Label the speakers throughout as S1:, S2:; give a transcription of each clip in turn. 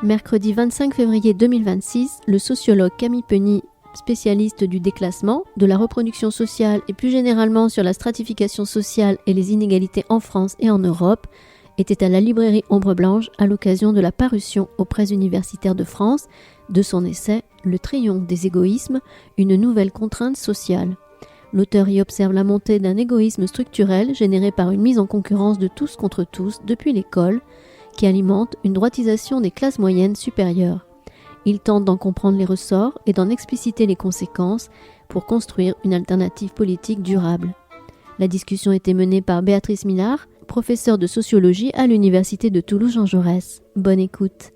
S1: Mercredi 25 février 2026, le sociologue Camille Penny, spécialiste du déclassement, de la reproduction sociale et plus généralement sur la stratification sociale et les inégalités en France et en Europe, était à la librairie Ombre Blanche à l'occasion de la parution aux presses universitaires de France de son essai « Le triomphe des égoïsmes, une nouvelle contrainte sociale ». L'auteur y observe la montée d'un égoïsme structurel généré par une mise en concurrence de tous contre tous depuis l'école, qui alimente une droitisation des classes moyennes supérieures. Il tente d'en comprendre les ressorts et d'en expliciter les conséquences pour construire une alternative politique durable. La discussion était menée par Béatrice Millard, professeure de sociologie à l'Université de Toulouse-Jean Jaurès. Bonne écoute.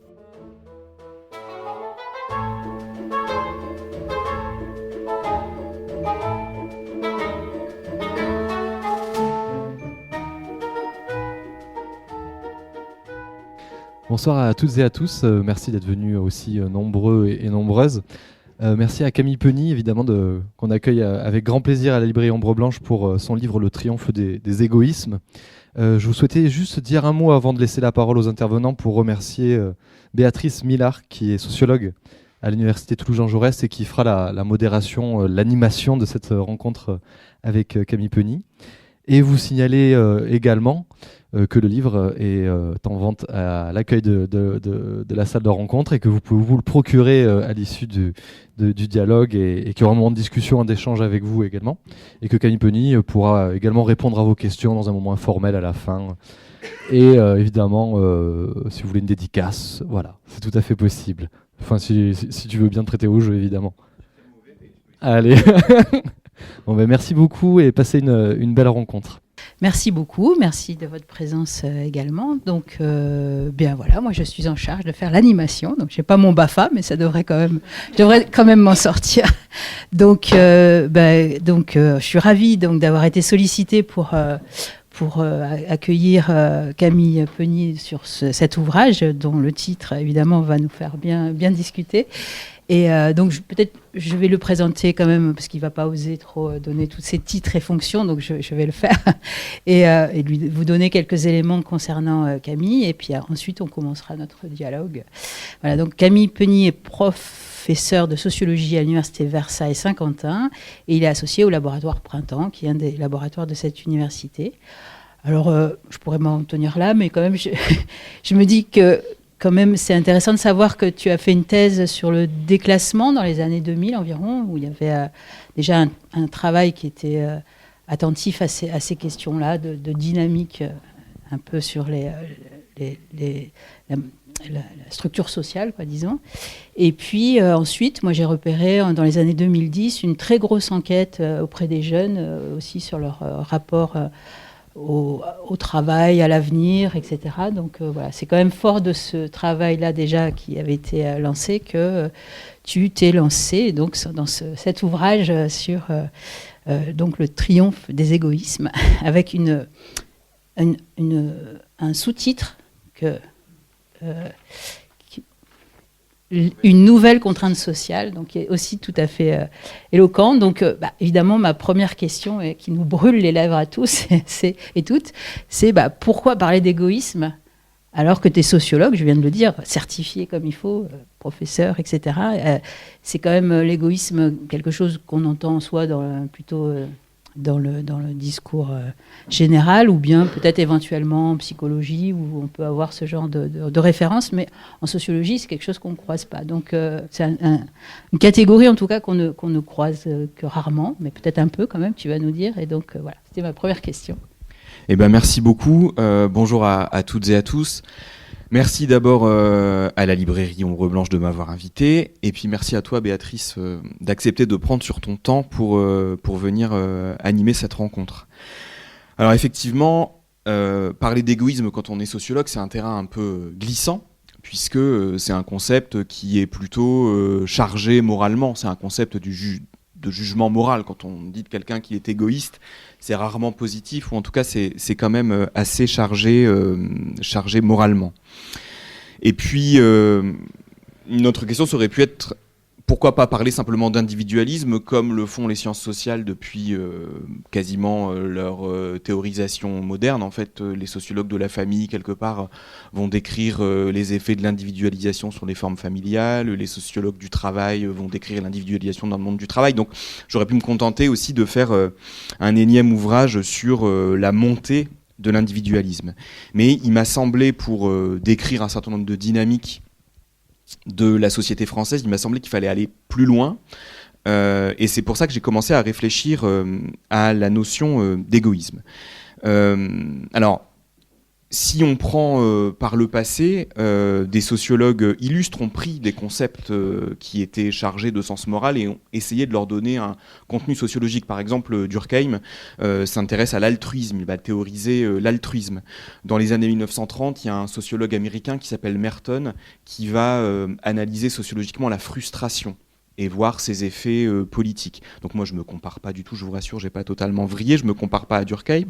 S2: Bonsoir à toutes et à tous, merci d'être venus aussi nombreux et nombreuses. Merci à Camille Penny, évidemment, qu'on accueille avec grand plaisir à la librairie Ombre Blanche pour son livre « Le triomphe des égoïsmes ». Je vous souhaitais juste dire un mot avant de laisser la parole aux intervenants pour remercier Béatrice Millard, qui est sociologue à l'Université Toulouse-Jean Jaurès et qui fera la modération, l'animation de cette rencontre avec Camille Penny. Et vous signaler également que le livre est en vente à l'accueil de la salle de rencontre et que vous pouvez vous le procurer à l'issue du dialogue et qu'il y aura un moment de discussion, d'échange avec vous également. Et que Camille Penny pourra également répondre à vos questions dans un moment informel à la fin. Et évidemment, si vous voulez une dédicace, voilà, c'est tout à fait possible. Enfin, si tu veux bien te prêter au jeu, évidemment. Allez. Bon, ben, merci beaucoup et passez une belle rencontre.
S3: Merci beaucoup, merci de votre présence également. Donc, bien voilà, moi je suis en charge de faire l'animation. Donc, j'ai pas mon BAFA, mais je devrais quand même m'en sortir. Donc, je suis ravie d'avoir été sollicitée pour accueillir Camille Penny sur cet ouvrage, dont le titre évidemment va nous faire bien bien discuter. Et donc, peut-être, je vais le présenter quand même, parce qu'il ne va pas oser trop donner tous ses titres et fonctions, donc je vais le faire, et vous donner quelques éléments concernant Camille, et puis ensuite, on commencera notre dialogue. Voilà, donc Camille Penny est professeur de sociologie à l'Université Versailles-Saint-Quentin, et il est associé au laboratoire Printemps, qui est un des laboratoires de cette université. Alors, je pourrais m'en tenir là, mais quand même, je me dis que quand même, c'est intéressant de savoir que tu as fait une thèse sur le déclassement dans les années 2000 environ, où il y avait déjà un travail qui était attentif à ces questions-là, de dynamique un peu sur la structure sociale, quoi, disons. Et puis ensuite, moi j'ai repéré dans les années 2010 une très grosse enquête auprès des jeunes, aussi sur leur rapport au travail, à l'avenir, etc. Donc voilà, c'est quand même fort de ce travail-là déjà qui avait été lancé que tu t'es lancé donc, dans cet ouvrage sur donc le triomphe des égoïsmes avec un sous-titre une nouvelle contrainte sociale, donc qui est aussi tout à fait éloquente. Donc, évidemment, ma première question, qui nous brûle les lèvres à tous et toutes, c'est pourquoi parler d'égoïsme alors que tu es sociologue, je viens de le dire, certifié comme il faut, professeur, etc. C'est quand même l'égoïsme, quelque chose qu'on entend soit plutôt dans le discours général, ou bien peut-être éventuellement en psychologie, où on peut avoir ce genre de référence, mais en sociologie, c'est quelque chose qu'on ne croise pas. Donc, c'est une catégorie, en tout cas, qu'on ne croise que rarement, mais peut-être un peu quand même, tu vas nous dire. Et donc, voilà, c'était ma première question.
S4: Eh ben, merci beaucoup. Bonjour à toutes et à tous. Merci d'abord à la librairie Ombre Blanche de m'avoir invité, et puis merci à toi Béatrice d'accepter de prendre sur ton temps pour venir animer cette rencontre. Alors effectivement, parler d'égoïsme quand on est sociologue, c'est un terrain un peu glissant, puisque c'est un concept qui est plutôt chargé moralement, c'est un concept de jugement moral. Quand on dit de quelqu'un qui est égoïste, c'est rarement positif, ou en tout cas c'est quand même assez chargé moralement. Et puis, une autre question, ça aurait pu être pourquoi pas parler simplement d'individualisme comme le font les sciences sociales depuis quasiment leur théorisation moderne. En fait, les sociologues de la famille, quelque part, vont décrire les effets de l'individualisation sur les formes familiales. Les sociologues du travail vont décrire l'individualisation dans le monde du travail. Donc, j'aurais pu me contenter aussi de faire un énième ouvrage sur la montée de l'individualisme. Mais il m'a semblé, pour décrire un certain nombre de dynamiques de la société française, il m'a semblé qu'il fallait aller plus loin. Et c'est pour ça que j'ai commencé à réfléchir à la notion d'égoïsme. Alors, si on prend par le passé, des sociologues illustres ont pris des concepts qui étaient chargés de sens moral et ont essayé de leur donner un contenu sociologique. Par exemple, Durkheim s'intéresse à l'altruisme, il va théoriser l'altruisme. Dans les années 1930, il y a un sociologue américain qui s'appelle Merton qui va analyser sociologiquement la frustration et voir ses effets politiques. Donc moi, je ne me compare pas du tout, je vous rassure, je n'ai pas totalement vrillé, je ne me compare pas à Durkheim,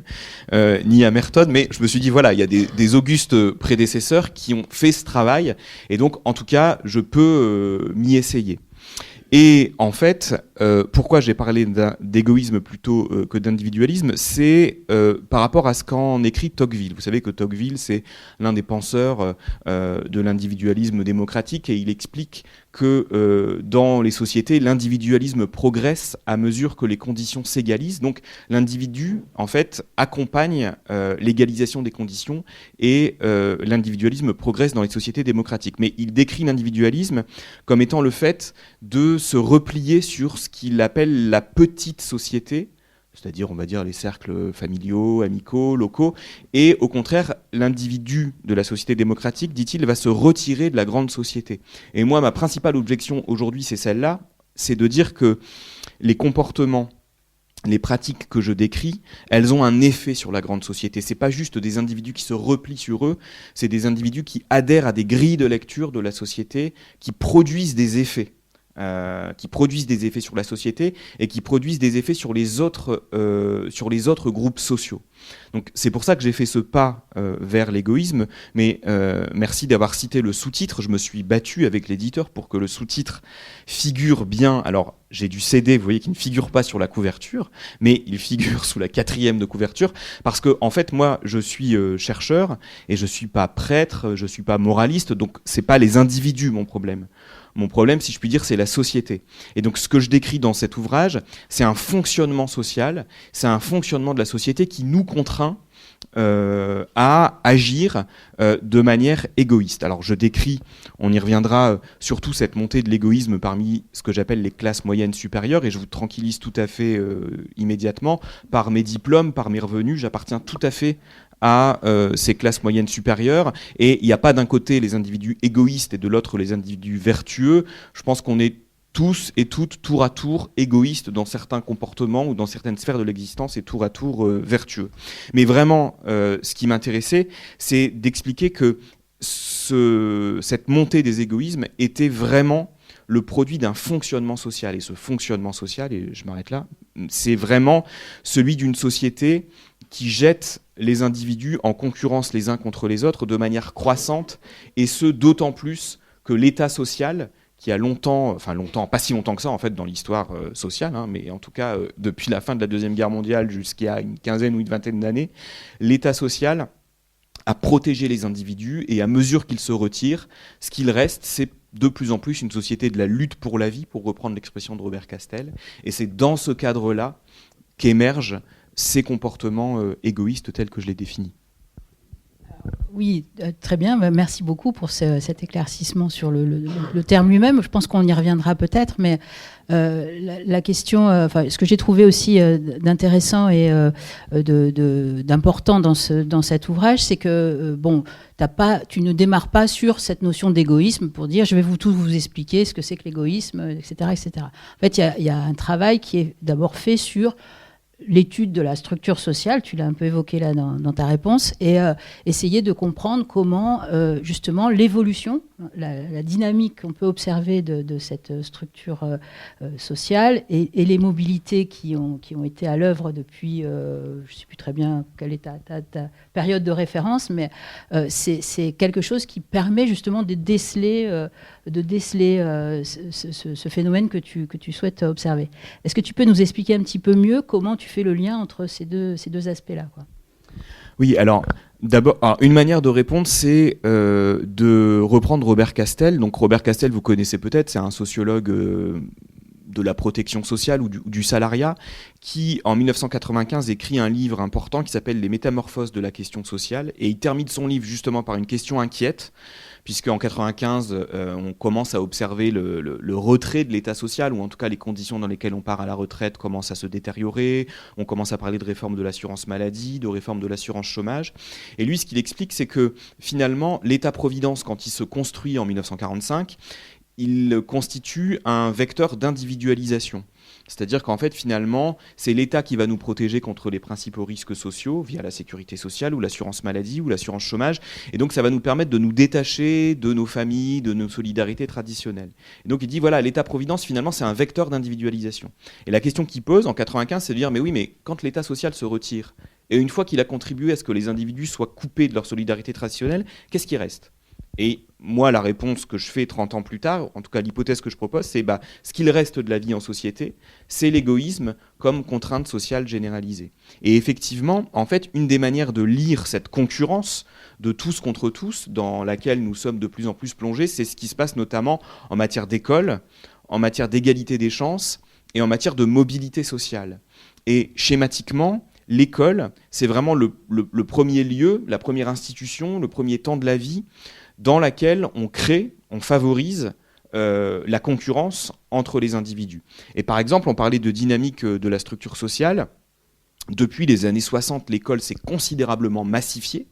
S4: ni à Merton, mais je me suis dit, voilà, il y a des augustes prédécesseurs qui ont fait ce travail, et donc, en tout cas, je peux m'y essayer. Et en fait, pourquoi j'ai parlé d'égoïsme plutôt que d'individualisme, c'est par rapport à ce qu'en écrit Tocqueville. Vous savez que Tocqueville, c'est l'un des penseurs de l'individualisme démocratique, et il explique que dans les sociétés, l'individualisme progresse à mesure que les conditions s'égalisent. Donc l'individu, en fait, accompagne l'égalisation des conditions, et l'individualisme progresse dans les sociétés démocratiques. Mais il décrit l'individualisme comme étant le fait de se replier sur ce qu'il appelle la petite société, c'est-à-dire, on va dire, les cercles familiaux, amicaux, locaux, et au contraire, l'individu de la société démocratique, dit-il, va se retirer de la grande société. Et moi, ma principale objection aujourd'hui, c'est celle-là, c'est de dire que les comportements, les pratiques que je décris, elles ont un effet sur la grande société. C'est pas juste des individus qui se replient sur eux, c'est des individus qui adhèrent à des grilles de lecture de la société, qui produisent des effets. Sur la société et qui produisent des effets sur les autres groupes sociaux. Donc c'est pour ça que j'ai fait ce pas vers l'égoïsme, mais merci d'avoir cité le sous-titre. Je me suis battu avec l'éditeur pour que le sous-titre figure bien. Alors j'ai dû céder, vous voyez qu'il ne figure pas sur la couverture, mais il figure sous la 4e de couverture, parce que en fait moi je suis chercheur et je suis pas prêtre, je suis pas moraliste, donc c'est pas les individus mon problème. Mon problème, si je puis dire, c'est la société. Et donc ce que je décris dans cet ouvrage, c'est un fonctionnement social, c'est un fonctionnement de la société qui nous contraint à agir de manière égoïste. Alors je décris, on y reviendra, surtout cette montée de l'égoïsme parmi ce que j'appelle les classes moyennes supérieures, et je vous tranquillise tout à fait immédiatement, par mes diplômes, par mes revenus, j'appartiens tout à fait à ces classes moyennes supérieures, et il n'y a pas d'un côté les individus égoïstes et de l'autre les individus vertueux. Je pense qu'on est tous et toutes tour à tour égoïstes dans certains comportements ou dans certaines sphères de l'existence et tour à tour vertueux. Mais vraiment, ce qui m'intéressait, c'est d'expliquer que cette montée des égoïsmes était vraiment le produit d'un fonctionnement social. Et ce fonctionnement social, et je m'arrête là, c'est vraiment celui d'une société qui jette les individus en concurrence les uns contre les autres de manière croissante, et ce d'autant plus que l'État social, qui a longtemps, pas si longtemps que ça en fait dans l'histoire sociale, mais en tout cas depuis la fin de la Deuxième Guerre mondiale jusqu'à une quinzaine ou une vingtaine d'années, l'État social a protégé les individus, et à mesure qu'ils se retirent, ce qu'il reste, c'est de plus en plus une société de la lutte pour la vie, pour reprendre l'expression de Robert Castel, et c'est dans ce cadre-là qu'émergent ces comportements égoïstes tels que je les définis.
S3: Oui, très bien. Merci beaucoup pour cet éclaircissement sur le terme lui-même. Je pense qu'on y reviendra peut-être, mais la question, ce que j'ai trouvé aussi d'intéressant et d'important dans cet ouvrage, c'est que tu ne démarres pas sur cette notion d'égoïsme pour dire je vais tout vous expliquer ce que c'est que l'égoïsme, etc., etc. En fait, il y a un travail qui est d'abord fait sur l'étude de la structure sociale, tu l'as un peu évoqué là dans ta réponse, et essayer de comprendre comment justement l'évolution, la dynamique qu'on peut observer de cette structure sociale et les mobilités qui ont été à l'œuvre depuis, je ne sais plus très bien quelle est ta période de référence, mais c'est quelque chose qui permet justement de déceler ce phénomène que tu souhaites observer. Est-ce que tu peux nous expliquer un petit peu mieux comment tu fais le lien entre ces deux aspects-là, quoi?
S4: Oui, alors d'abord, une manière de répondre, c'est de reprendre Robert Castel. Donc Robert Castel, vous connaissez peut-être, c'est un sociologue de la protection sociale ou du salariat, qui en 1995 écrit un livre important qui s'appelle Les Métamorphoses de la question sociale, et il termine son livre justement par une question inquiète, puisqu'en 1995, on commence à observer le retrait de l'État social, ou en tout cas les conditions dans lesquelles on part à la retraite commencent à se détériorer, on commence à parler de réforme de l'assurance maladie, de réforme de l'assurance chômage, et lui ce qu'il explique, c'est que finalement l'État-providence, quand il se construit en 1945, il constitue un vecteur d'individualisation. C'est-à-dire qu'en fait, finalement, c'est l'État qui va nous protéger contre les principaux risques sociaux via la sécurité sociale ou l'assurance maladie ou l'assurance chômage. Et donc, ça va nous permettre de nous détacher de nos familles, de nos solidarités traditionnelles. Et donc, il dit, voilà, l'État-providence, finalement, c'est un vecteur d'individualisation. Et la question qu'il pose en 1995, c'est de dire, mais oui, mais quand l'État social se retire, et une fois qu'il a contribué à ce que les individus soient coupés de leur solidarité traditionnelle, qu'est-ce qui reste ? Et moi, la réponse que je fais 30 ans plus tard, en tout cas l'hypothèse que je propose, c'est ce qu'il reste de la vie en société, c'est l'égoïsme comme contrainte sociale généralisée. Et effectivement, en fait, une des manières de lire cette concurrence de tous contre tous, dans laquelle nous sommes de plus en plus plongés, c'est ce qui se passe notamment en matière d'école, en matière d'égalité des chances et en matière de mobilité sociale. Et schématiquement, l'école, c'est vraiment le premier lieu, la première institution, le premier temps de la vie dans laquelle on crée, on favorise la concurrence entre les individus. Et par exemple, on parlait de dynamique de la structure sociale. Depuis les années 60, l'école s'est considérablement massifiée.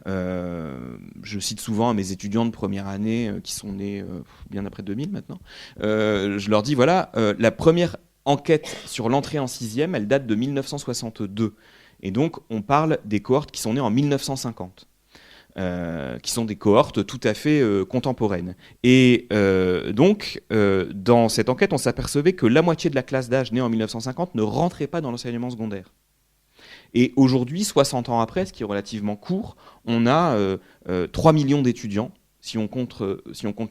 S4: Je cite souvent à mes étudiants de première année qui sont nés bien après 2000 maintenant. Je leur dis, voilà, la première enquête sur l'entrée en sixième, elle date de 1962. Et donc, on parle des cohortes qui sont nées en 1950. Qui sont des cohortes tout à fait contemporaines. Et donc, dans cette enquête, on s'apercevait que la moitié de la classe d'âge née en 1950 ne rentrait pas dans l'enseignement secondaire. Et aujourd'hui, 60 ans après, ce qui est relativement court, on a 3 millions d'étudiants, si on compte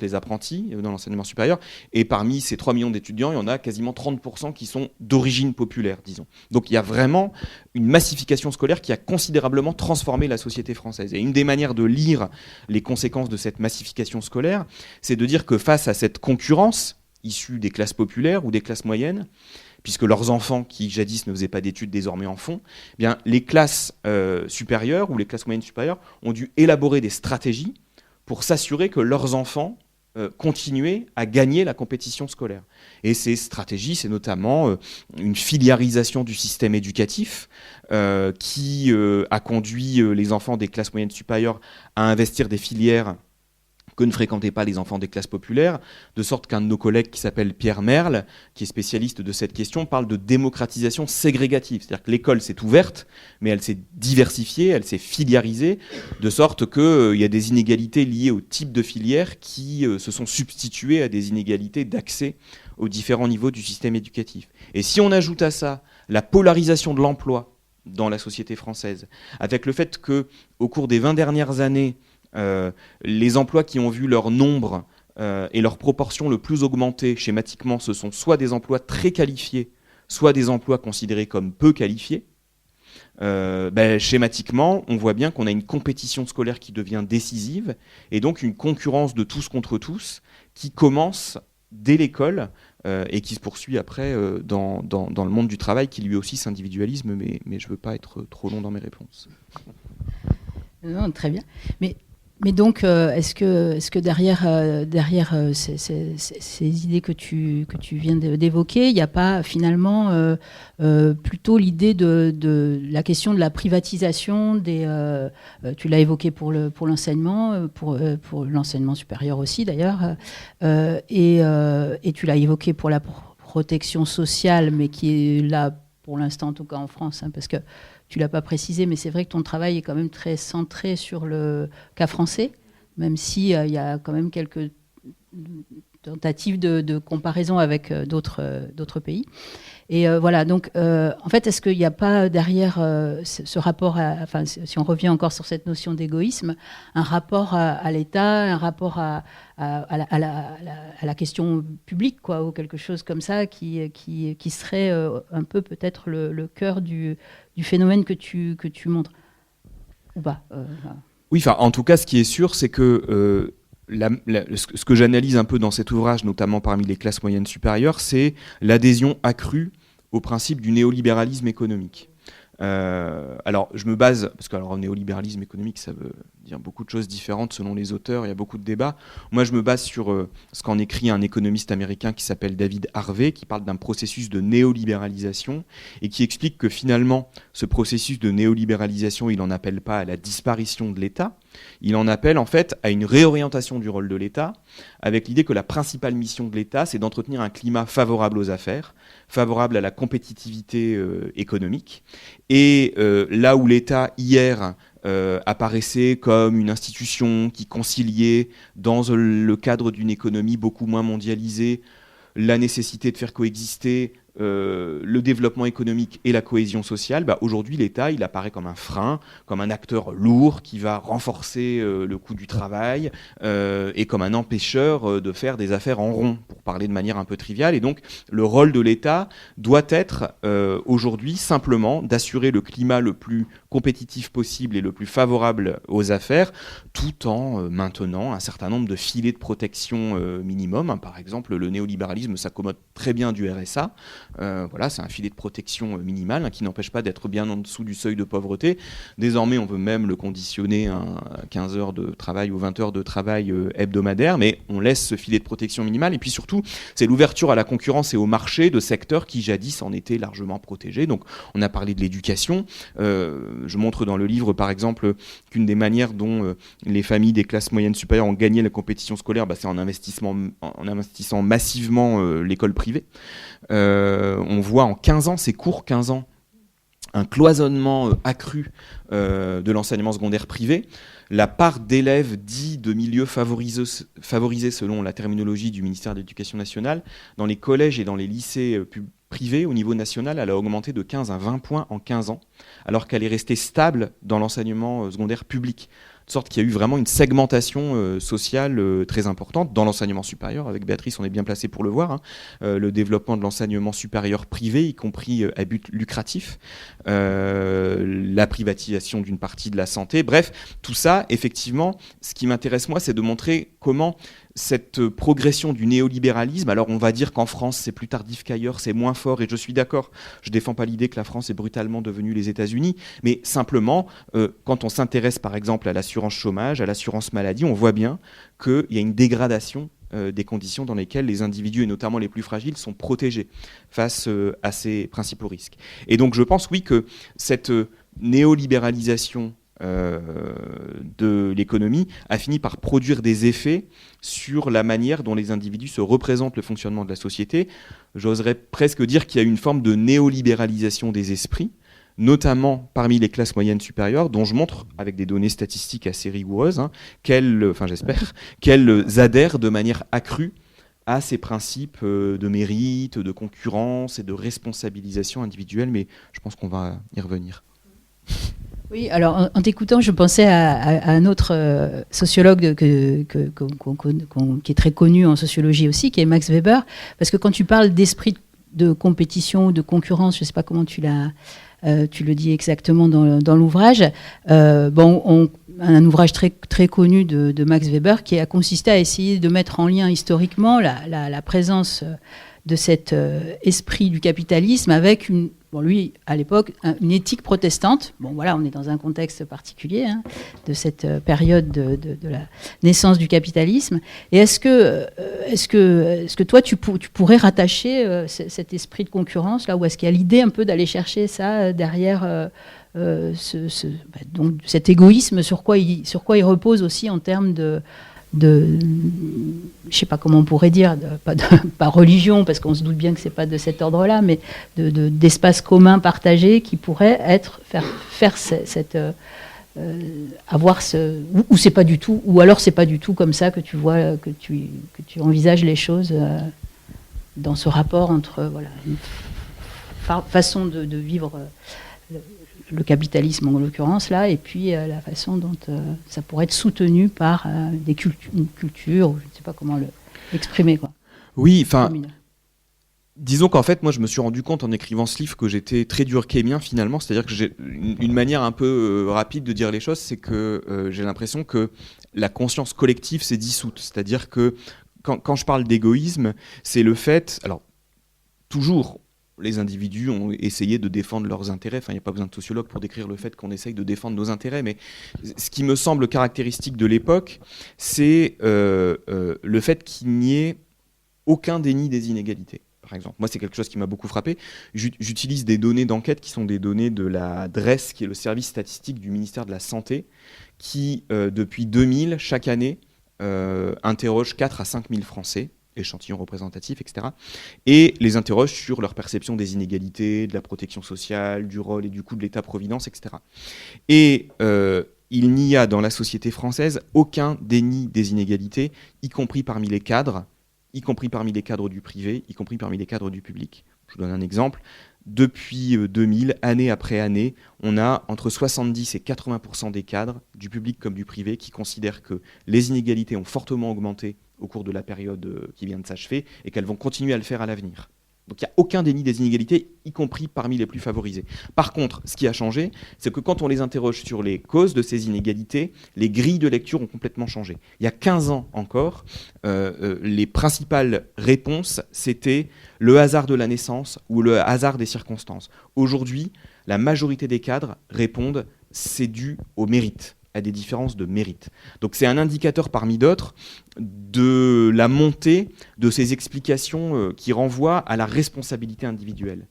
S4: les apprentis dans l'enseignement supérieur. Et parmi ces 3 millions d'étudiants, il y en a quasiment 30% qui sont d'origine populaire, disons. Donc il y a vraiment une massification scolaire qui a considérablement transformé la société française. Et une des manières de lire les conséquences de cette massification scolaire, c'est de dire que face à cette concurrence issue des classes populaires ou des classes moyennes, puisque leurs enfants qui jadis ne faisaient pas d'études désormais en font, eh bien, les classes supérieures ou les classes moyennes supérieures ont dû élaborer des stratégies pour s'assurer que leurs enfants continuaient à gagner la compétition scolaire. Et ces stratégies, c'est notamment une filiarisation du système éducatif qui a conduit les enfants des classes moyennes supérieures à investir des filières que ne fréquentaient pas les enfants des classes populaires, de sorte qu'un de nos collègues qui s'appelle Pierre Merle, qui est spécialiste de cette question, parle de démocratisation ségrégative. C'est-à-dire que l'école s'est ouverte, mais elle s'est diversifiée, elle s'est filiarisée, de sorte qu'il y a des inégalités liées au type de filière qui se sont substituées à des inégalités d'accès aux différents niveaux du système éducatif. Et si on ajoute à ça la polarisation de l'emploi dans la société française, avec le fait qu'au cours des 20 dernières années, les emplois qui ont vu leur nombre et leur proportion le plus augmenter schématiquement, ce sont soit des emplois très qualifiés, soit des emplois considérés comme peu qualifiés. Schématiquement, on voit bien qu'on a une compétition scolaire qui devient décisive et donc une concurrence de tous contre tous qui commence dès l'école et qui se poursuit après dans le monde du travail qui lui aussi s'individualise, mais je ne veux pas être trop long dans mes réponses.
S3: Non, très bien. Mais donc, est-ce que derrière ces idées que tu viens d'évoquer, il n'y a pas finalement plutôt l'idée de la question de la privatisation tu l'as évoqué pour l'enseignement, pour l'enseignement supérieur aussi d'ailleurs, et tu l'as évoqué pour la protection sociale, mais qui est là pour l'instant en tout cas en France, parce que tu l'as pas précisé, mais c'est vrai que ton travail est quand même très centré sur le cas français, même si il y a quand même quelques tentatives de comparaison avec d'autres pays. Et voilà, donc en fait, est-ce qu'il n'y a pas derrière ce rapport, enfin, si on revient encore sur cette notion d'égoïsme, un rapport à l'État, un rapport à la question publique, quoi, ou quelque chose comme ça, qui serait un peu peut-être le cœur du phénomène que tu montres, ou pas
S4: Oui, enfin, en tout cas, ce qui est sûr, c'est que ce que j'analyse un peu dans cet ouvrage, notamment parmi les classes moyennes supérieures, c'est l'adhésion accrue au principe du néolibéralisme économique. Alors, je me base, parce que alors, néolibéralisme économique, ça veut dire beaucoup de choses différentes selon les auteurs, il y a beaucoup de débats. Moi, je me base sur ce qu'en écrit un économiste américain qui s'appelle David Harvey, qui parle d'un processus de néolibéralisation et qui explique que finalement, ce processus de néolibéralisation, il n'en appelle pas à la disparition de l'État, il en appelle en fait à une réorientation du rôle de l'État, avec l'idée que la principale mission de l'État, c'est d'entretenir un climat favorable aux affaires, favorable à la compétitivité économique. Et là où l'État, hier, apparaissait comme une institution qui conciliait, dans le cadre d'une économie beaucoup moins mondialisée, la nécessité de faire coexister le développement économique et la cohésion sociale, aujourd'hui l'État il apparaît comme un frein, comme un acteur lourd qui va renforcer le coût du travail et comme un empêcheur de faire des affaires en rond, pour parler de manière un peu triviale. Et donc le rôle de l'État doit être aujourd'hui simplement d'assurer le climat le plus compétitif possible et le plus favorable aux affaires, tout en maintenant un certain nombre de filets de protection minimum. Par exemple, le néolibéralisme s'accommode très bien du RSA. Voilà, c'est un filet de protection minimal qui n'empêche pas d'être bien en dessous du seuil de pauvreté. Désormais, on veut même le conditionner à 15 heures de travail ou 20 heures de travail hebdomadaire, mais on laisse ce filet de protection minimal. Et puis surtout, c'est l'ouverture à la concurrence et au marché de secteurs qui jadis en étaient largement protégés. Donc, on a parlé de l'éducation. Je montre dans le livre, par exemple, qu'une des manières dont les familles des classes moyennes supérieures ont gagné la compétition scolaire, c'est en investissant massivement l'école privée. On voit en 15 ans, c'est court 15 ans, un cloisonnement accru de l'enseignement secondaire privé. La part d'élèves dits de milieux favorisés selon la terminologie du ministère de l'Éducation nationale, dans les collèges et dans les lycées privés au niveau national, elle a augmenté de 15 à 20 points en 15 ans, alors qu'elle est restée stable dans l'enseignement secondaire public. De sorte qu'il y a eu vraiment une segmentation sociale très importante dans l'enseignement supérieur. Avec Béatrice, on est bien placé pour le voir. Le développement de l'enseignement supérieur privé, y compris à but lucratif, la privatisation d'une partie de la santé. Bref, tout ça, effectivement, ce qui m'intéresse moi, c'est de montrer comment cette progression du néolibéralisme, alors on va dire qu'en France c'est plus tardif qu'ailleurs, c'est moins fort, et je suis d'accord, je ne défends pas l'idée que la France est brutalement devenue les États-Unis, mais simplement, quand on s'intéresse par exemple à l'assurance chômage, à l'assurance maladie, on voit bien qu'il y a une dégradation des conditions dans lesquelles les individus, et notamment les plus fragiles, sont protégés face à ces principaux risques. Et donc je pense, oui, que cette néolibéralisation de l'économie a fini par produire des effets sur la manière dont les individus se représentent le fonctionnement de la société. J'oserais presque dire qu'il y a une forme de néolibéralisation des esprits, notamment parmi les classes moyennes supérieures, dont je montre, avec des données statistiques assez rigoureuses, j'espère, qu'elles adhèrent de manière accrue à ces principes de mérite, de concurrence et de responsabilisation individuelle, mais je pense qu'on va y revenir.
S3: Oui, alors en t'écoutant, je pensais à un autre sociologue qui est très connu en sociologie aussi, qui est Max Weber, parce que quand tu parles d'esprit de compétition ou de concurrence, je ne sais pas comment tu le dis exactement dans l'ouvrage, un ouvrage très, très connu de Max Weber qui a consisté à essayer de mettre en lien historiquement la présence de cet esprit du capitalisme avec lui, à l'époque, une éthique protestante. Bon, voilà, on est dans un contexte particulier de cette période de la naissance du capitalisme. Et est-ce que toi, tu pourrais rattacher cet esprit de concurrence, là, ou est-ce qu'il y a l'idée un peu d'aller chercher ça derrière donc cet égoïsme, sur quoi il repose aussi en termes je sais pas comment on pourrait dire, pas religion, parce qu'on se doute bien que c'est pas de cet ordre-là, mais d'espaces communs partagés qui pourraient faire cette avoir ou c'est pas du tout, ou alors c'est pas du tout comme ça que tu vois, que tu envisages les choses dans ce rapport entre une façon de vivre le capitalisme en l'occurrence là, et puis la façon dont ça pourrait être soutenu par une culture, ou je ne sais pas comment l'exprimer, quoi.
S4: Oui, enfin, disons qu'en fait, moi je me suis rendu compte en écrivant ce livre que j'étais très durkheimien finalement, c'est-à-dire que j'ai une manière un peu rapide de dire les choses, c'est que j'ai l'impression que la conscience collective s'est dissoute, c'est-à-dire que quand je parle d'égoïsme, c'est le fait, alors toujours, les individus ont essayé de défendre leurs intérêts. Enfin, il n'y a pas besoin de sociologue pour décrire le fait qu'on essaye de défendre nos intérêts. Mais ce qui me semble caractéristique de l'époque, c'est le fait qu'il n'y ait aucun déni des inégalités. Par exemple, moi, c'est quelque chose qui m'a beaucoup frappé. J'utilise des données d'enquête qui sont des données de la DRES, qui est le service statistique du ministère de la Santé, qui, depuis 2000, chaque année, interroge 4 à 5 000 Français, échantillons représentatifs, etc., et les interroge sur leur perception des inégalités, de la protection sociale, du rôle et du coût de l'État-providence, etc. Et il n'y a dans la société française aucun déni des inégalités, y compris parmi les cadres, y compris parmi les cadres du privé, y compris parmi les cadres du public. Je vous donne un exemple. Depuis 2000, année après année, on a entre 70 et 80% des cadres, du public comme du privé, qui considèrent que les inégalités ont fortement augmenté au cours de la période qui vient de s'achever et qu'elles vont continuer à le faire à l'avenir. Donc il n'y a aucun déni des inégalités, y compris parmi les plus favorisés. Par contre, ce qui a changé, c'est que quand on les interroge sur les causes de ces inégalités, les grilles de lecture ont complètement changé. Il y a 15 ans encore, les principales réponses, c'était le hasard de la naissance ou le hasard des circonstances. Aujourd'hui, la majorité des cadres répondent « c'est dû au mérite ». À des différences de mérite. Donc c'est un indicateur parmi d'autres de la montée de ces explications qui renvoient à la responsabilité individuelle,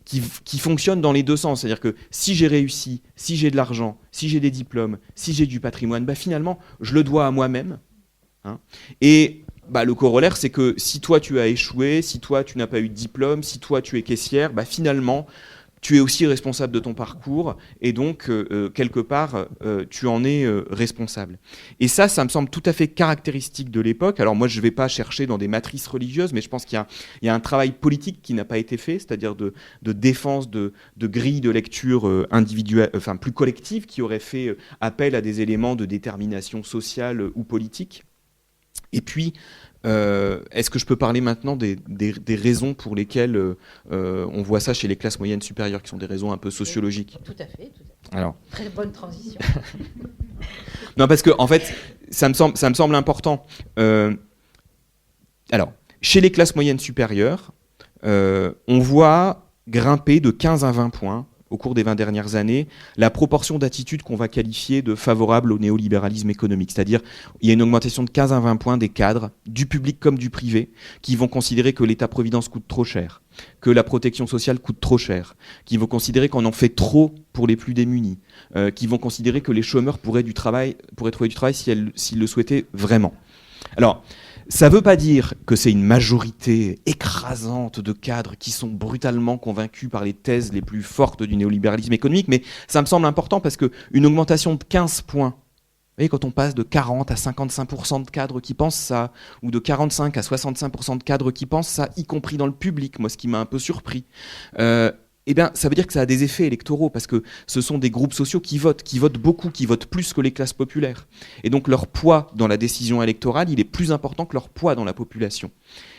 S4: qui fonctionne dans les deux sens. C'est-à-dire que si j'ai réussi, si j'ai de l'argent, si j'ai des diplômes, si j'ai du patrimoine, finalement, je le dois à moi-même. Hein. Et le corollaire, c'est que si toi tu as échoué, si toi tu n'as pas eu de diplôme, si toi tu es caissière, finalement, tu es aussi responsable de ton parcours et donc, quelque part, tu en es responsable. Et ça me semble tout à fait caractéristique de l'époque. Alors moi, je ne vais pas chercher dans des matrices religieuses, mais je pense qu'il y a un travail politique qui n'a pas été fait, c'est-à-dire de défense de grilles de lecture individuelles, enfin plus collectives, qui auraient fait appel à des éléments de détermination sociale ou politique. Et puis, est-ce que je peux parler maintenant des raisons pour lesquelles on voit ça chez les classes moyennes supérieures, qui sont des raisons un peu sociologiques ?
S3: Tout à fait.
S4: Alors.
S3: Très bonne transition.
S4: Non, parce que en fait, ça me semble important. Alors, chez les classes moyennes supérieures, on voit grimper de 15 à 20 points au cours des 20 dernières années, la proportion d'attitudes qu'on va qualifier de favorables au néolibéralisme économique. C'est-à-dire, il y a une augmentation de 15 à 20 points des cadres, du public comme du privé, qui vont considérer que l'État-providence coûte trop cher, que la protection sociale coûte trop cher, qui vont considérer qu'on en fait trop pour les plus démunis, qui vont considérer que les chômeurs pourraient trouver du travail s'ils le souhaitaient vraiment. Alors, ça ne veut pas dire que c'est une majorité écrasante de cadres qui sont brutalement convaincus par les thèses les plus fortes du néolibéralisme économique, mais ça me semble important parce qu'une augmentation de 15 points, vous voyez, quand on passe de 40 à 55% de cadres qui pensent ça, ou de 45 à 65% de cadres qui pensent ça, y compris dans le public, moi ce qui m'a un peu surpris, ça veut dire que ça a des effets électoraux, parce que ce sont des groupes sociaux qui votent beaucoup, qui votent plus que les classes populaires. Et donc leur poids dans la décision électorale, il est plus important que leur poids dans la population.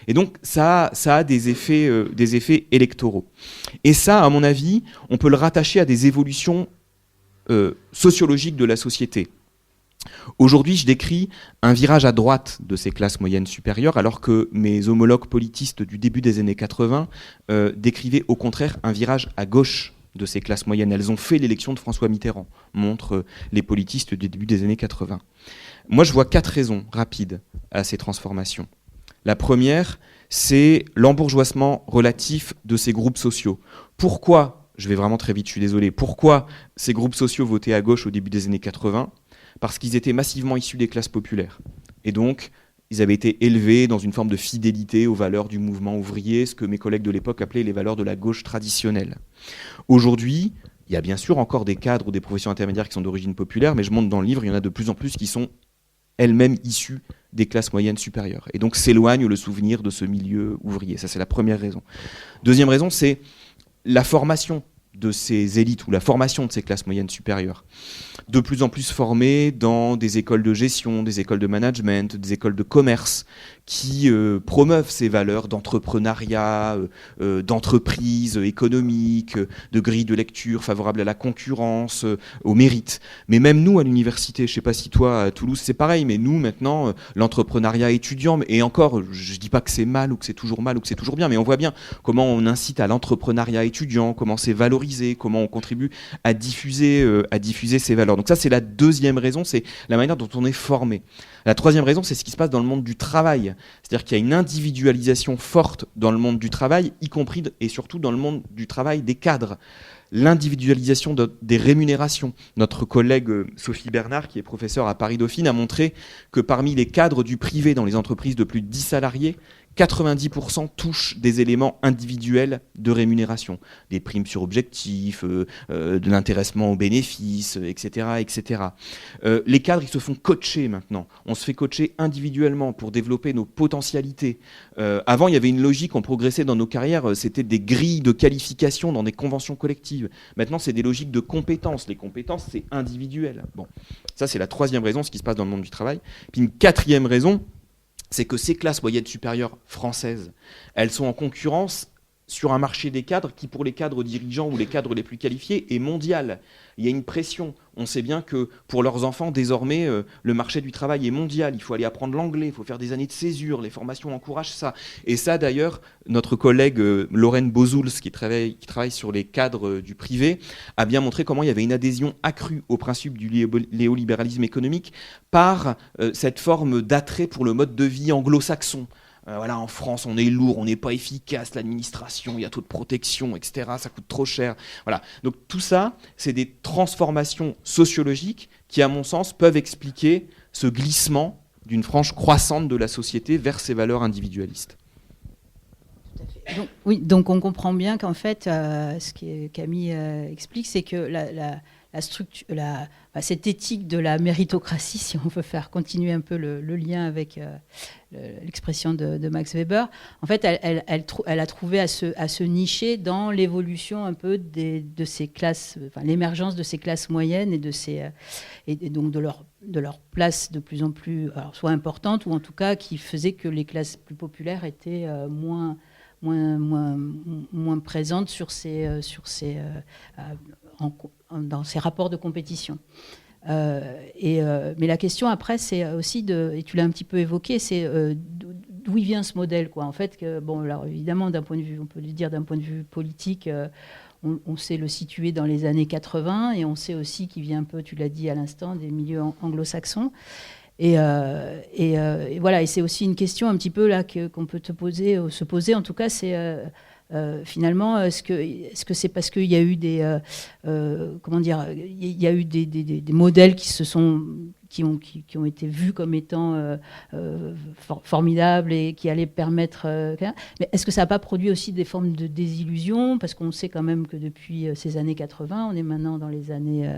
S4: Et donc ça a des effets électoraux. Et ça, à mon avis, on peut le rattacher à des évolutions sociologiques de la société. Aujourd'hui, je décris un virage à droite de ces classes moyennes supérieures, alors que mes homologues politistes du début des années 80 décrivaient au contraire un virage à gauche de ces classes moyennes. Elles ont fait l'élection de François Mitterrand, montrent les politistes du début des années 80. Moi, je vois 4 raisons rapides à ces transformations. La première, c'est l'embourgeoisement relatif de ces groupes sociaux. Pourquoi, je vais vraiment très vite, je suis désolé, pourquoi ces groupes sociaux votaient à gauche au début des années 80 ? Parce qu'ils étaient massivement issus des classes populaires. Et donc, ils avaient été élevés dans une forme de fidélité aux valeurs du mouvement ouvrier, ce que mes collègues de l'époque appelaient les valeurs de la gauche traditionnelle. Aujourd'hui, il y a bien sûr encore des cadres ou des professions intermédiaires qui sont d'origine populaire, mais je montre dans le livre, il y en a de plus en plus qui sont elles-mêmes issues des classes moyennes supérieures. Et donc s'éloigne le souvenir de ce milieu ouvrier. Ça, c'est la première raison. Deuxième raison, c'est la formation de ces élites ou la formation de ces classes moyennes supérieures. De plus en plus formées dans des écoles de gestion, des écoles de management, des écoles de commerce qui promeuvent ces valeurs d'entrepreneuriat, d'entreprise économique, de grille de lecture favorable à la concurrence, au mérite. Mais même nous, à l'université, je ne sais pas si toi, à Toulouse, c'est pareil, mais nous, maintenant, l'entrepreneuriat étudiant, et encore, je ne dis pas que c'est mal ou que c'est toujours mal ou que c'est toujours bien, mais on voit bien comment on incite à l'entrepreneuriat étudiant, comment c'est valorisé, comment on contribue à diffuser ces valeurs. Donc ça, c'est la deuxième raison, c'est la manière dont on est formé. La troisième raison, c'est ce qui se passe dans le monde du travail. C'est-à-dire qu'il y a une individualisation forte dans le monde du travail, y compris et surtout dans le monde du travail des cadres. L'individualisation des rémunérations. Notre collègue Sophie Bernard, qui est professeure à Paris-Dauphine, a montré que parmi les cadres du privé dans les entreprises de plus de 10 salariés, 90% touchent des éléments individuels de rémunération, des primes sur objectifs, de l'intéressement aux bénéfices, etc. etc. Les cadres, ils se font coacher maintenant. On se fait coacher individuellement pour développer nos potentialités. Avant, il y avait une logique, on progressait dans nos carrières, c'était des grilles de qualification dans des conventions collectives. Maintenant, c'est des logiques de compétences. Les compétences, c'est individuel. Bon, ça, c'est la troisième raison, ce qui se passe dans le monde du travail. Puis une quatrième raison, c'est que ces classes moyennes supérieures françaises, elles sont en concurrence sur un marché des cadres qui, pour les cadres dirigeants ou les cadres les plus qualifiés, est mondial. Il y a une pression. On sait bien que pour leurs enfants, désormais, le marché du travail est mondial. Il faut aller apprendre l'anglais, il faut faire des années de césure, les formations encouragent ça. Et ça, d'ailleurs, notre collègue Lorraine Bozouls, qui travaille sur les cadres du privé, a bien montré comment il y avait une adhésion accrue au principe du néolibéralisme économique par cette forme d'attrait pour le mode de vie anglo-saxon. Voilà, en France, on est lourd, on n'est pas efficace, l'administration, il y a trop de protection, etc., ça coûte trop cher. Voilà. Donc tout ça, c'est des transformations sociologiques qui, à mon sens, peuvent expliquer ce glissement d'une frange croissante de la société vers ses valeurs individualistes.
S3: Donc on comprend bien qu'en fait, ce que Camille explique, c'est que la structure, cette éthique de la méritocratie, si on veut faire continuer un peu le lien avec l'expression de Max Weber, en fait, elle a trouvé à se nicher dans l'évolution un peu de ces classes, l'émergence de ces classes moyennes et donc de leur place de plus en plus, alors, soit importante ou en tout cas qui faisait que les classes plus populaires étaient moins présentes dans ces rapports de compétition. Mais la question après, c'est aussi et tu l'as un petit peu évoqué, c'est d'où il vient ce modèle, quoi. En fait, alors évidemment, d'un point de vue, on peut le dire d'un point de vue politique, on sait le situer dans les années 80, et on sait aussi qu'il vient un peu, tu l'as dit à l'instant, des milieux anglo-saxons. Et voilà, et c'est aussi une question un petit peu là qu'on peut se poser. En tout cas, c'est finalement, est-ce que c'est parce qu'il y a eu des modèles qui ont été vus comme étant formidables et qui allaient permettre... mais est-ce que ça n'a pas produit aussi des formes de désillusion? Parce qu'on sait quand même que depuis ces années 80, on est maintenant dans les années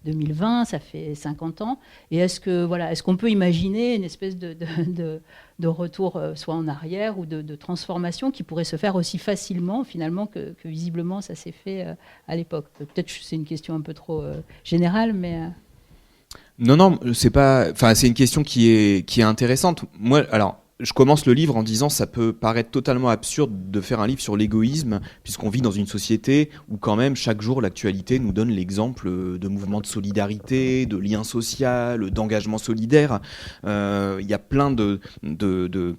S3: 2020, ça fait 50 ans. Et est-ce qu'on peut imaginer une espèce de retour soit en arrière ou de transformation qui pourrait se faire aussi facilement finalement que visiblement ça s'est fait à l'époque? Peut-être que c'est une question un peu trop générale, mais...
S4: Non, c'est pas. Enfin, c'est une question qui est intéressante. Moi, alors, je commence le livre en disant ça peut paraître totalement absurde de faire un livre sur l'égoïsme, puisqu'on vit dans une société où quand même chaque jour l'actualité nous donne l'exemple de mouvements de solidarité, de liens sociaux, d'engagement solidaire. Il y a plein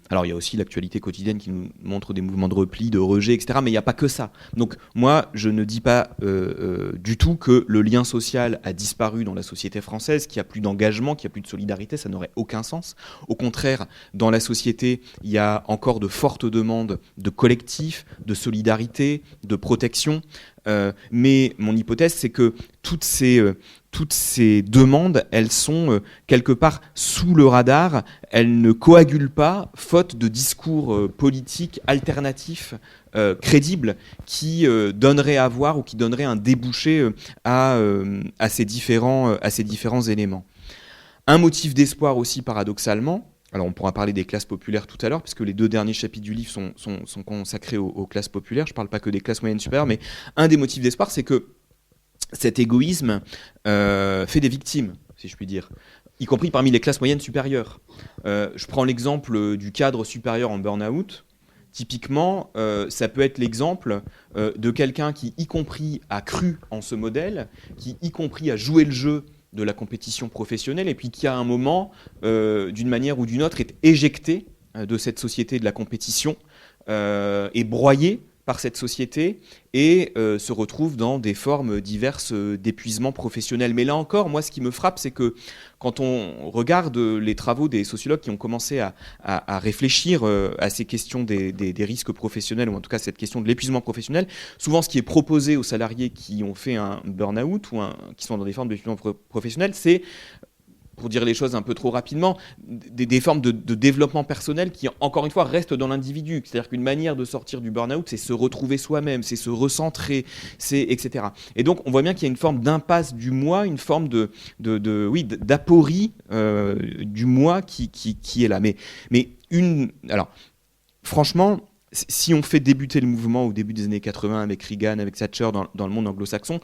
S4: alors il y a aussi l'actualité quotidienne qui nous montre des mouvements de repli, de rejet, etc. Mais il n'y a pas que ça. Donc moi, je ne dis pas du tout que le lien social a disparu dans la société française, qu'il n'y a plus d'engagement, qu'il n'y a plus de solidarité. Ça n'aurait aucun sens. Au contraire, dans la société société, il y a encore de fortes demandes de collectif, de solidarité, de protection. Mais mon hypothèse, c'est que toutes ces demandes, elles sont quelque part sous le radar. Elles ne coagulent pas, faute de discours politiques alternatifs crédibles qui donneraient à voir ou qui donneraient un débouché à ces différents éléments. Un motif d'espoir aussi, paradoxalement. Alors on pourra parler des classes populaires tout à l'heure, puisque les 2 derniers chapitres du livre sont consacrés aux classes populaires. Je ne parle pas que des classes moyennes supérieures, mais un des motifs d'espoir, c'est que cet égoïsme fait des victimes, si je puis dire, y compris parmi les classes moyennes supérieures. Je prends l'exemple du cadre supérieur en burn-out. Typiquement, ça peut être l'exemple de quelqu'un qui, y compris, a cru en ce modèle, qui, y compris, a joué le jeu de la compétition professionnelle, et puis qui, à un moment, d'une manière ou d'une autre, est éjecté de cette société de la compétition, est broyé par cette société et se retrouve dans des formes diverses d'épuisement professionnel. Mais là encore, moi, ce qui me frappe, c'est que quand on regarde les travaux des sociologues qui ont commencé à réfléchir à ces questions des risques professionnels, ou en tout cas cette question de l'épuisement professionnel, souvent ce qui est proposé aux salariés qui ont fait un burn-out ou qui sont dans des formes d'épuisement professionnel, c'est, pour dire les choses un peu trop rapidement, des formes de développement personnel qui, encore une fois, restent dans l'individu. C'est-à-dire qu'une manière de sortir du burn-out, c'est se retrouver soi-même, c'est se recentrer, etc. Et donc, on voit bien qu'il y a une forme d'impasse du moi, une forme d'aporie du moi qui est là. Alors, franchement, si on fait débuter le mouvement au début des années 80 avec Reagan, avec Thatcher dans le monde anglo-saxon,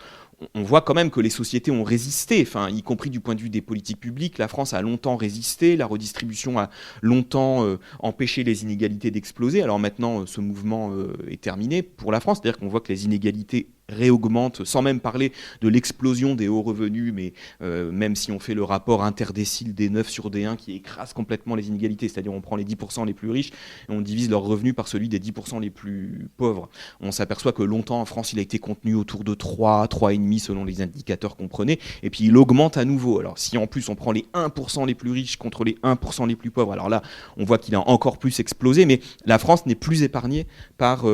S4: on voit quand même que les sociétés ont résisté, y compris du point de vue des politiques publiques. La France a longtemps résisté, la redistribution a longtemps empêché les inégalités d'exploser. Alors maintenant, ce mouvement est terminé pour la France, c'est-à-dire qu'on voit que les inégalités réaugmente, sans même parler de l'explosion des hauts revenus, mais même si on fait le rapport interdécile des 9 sur D1 qui écrase complètement les inégalités, c'est-à-dire on prend les 10% les plus riches et on divise leurs revenus par celui des 10% les plus pauvres. On s'aperçoit que longtemps en France, il a été contenu autour de 3, 3,5 selon les indicateurs qu'on prenait, et puis il augmente à nouveau. Alors si en plus on prend les 1% les plus riches contre les 1% les plus pauvres, alors là on voit qu'il a encore plus explosé, mais la France n'est plus épargnée par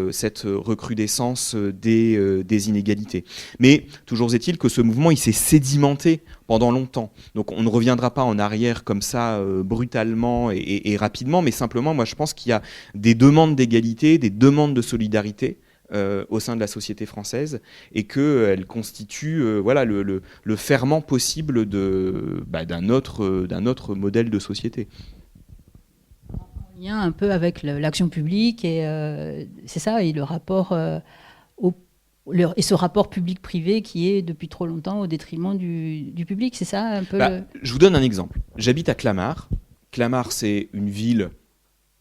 S4: cette recrudescence des inégalités. Mais toujours est-il que ce mouvement il s'est sédimenté pendant longtemps. Donc on ne reviendra pas en arrière comme ça brutalement et rapidement, mais simplement moi je pense qu'il y a des demandes d'égalité, des demandes de solidarité au sein de la société française, et qu'elle constitue le ferment possible d'un autre modèle de société.
S3: En lien un peu avec l'action publique, et c'est ça, et le rapport et ce rapport public-privé qui est depuis trop longtemps au détriment du public, c'est ça un peu
S4: Je vous donne un exemple. J'habite à Clamart. Clamart, c'est une ville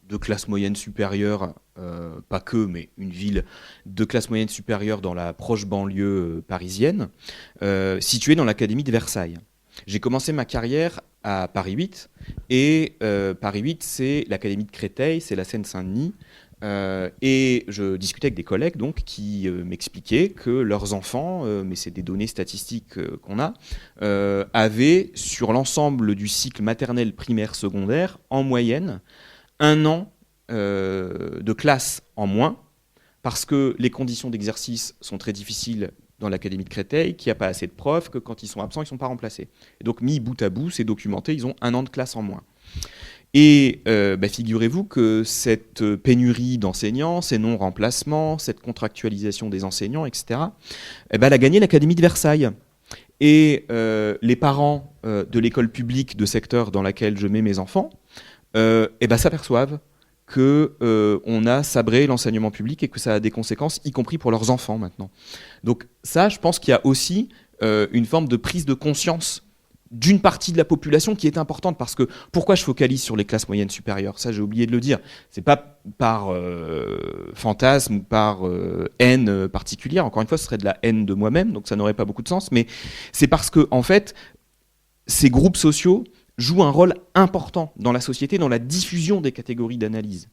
S4: de classe moyenne supérieure, pas que, mais une ville de classe moyenne supérieure dans la proche banlieue parisienne, située dans l'académie de Versailles. J'ai commencé ma carrière à Paris 8, et Paris 8, c'est l'académie de Créteil, c'est la Seine-Saint-Denis, et je discutais avec des collègues donc, qui m'expliquaient que leurs enfants, mais c'est des données statistiques qu'on a, avaient sur l'ensemble du cycle maternel, primaire, secondaire, en moyenne, 1 an de classe en moins, parce que les conditions d'exercice sont très difficiles dans l'académie de Créteil, qu'il n'y a pas assez de profs, que quand ils sont absents, ils ne sont pas remplacés. Et donc, mis bout à bout, c'est documenté, ils ont 1 an de classe en moins. Et figurez-vous que cette pénurie d'enseignants, ces non-remplacements, cette contractualisation des enseignants, etc., elle a gagné l'Académie de Versailles. Et les parents de l'école publique de secteur dans laquelle je mets mes enfants s'aperçoivent qu'on a sabré l'enseignement public et que ça a des conséquences, y compris pour leurs enfants maintenant. Donc ça, je pense qu'il y a aussi une forme de prise de conscience d'une partie de la population qui est importante, parce que pourquoi je focalise sur les classes moyennes supérieures ? Ça, j'ai oublié de le dire. C'est pas par fantasme ou par haine particulière. Encore une fois, ce serait de la haine de moi-même, donc ça n'aurait pas beaucoup de sens. Mais c'est parce que, en fait, ces groupes sociaux jouent un rôle important dans la société, dans la diffusion des catégories d'analyse.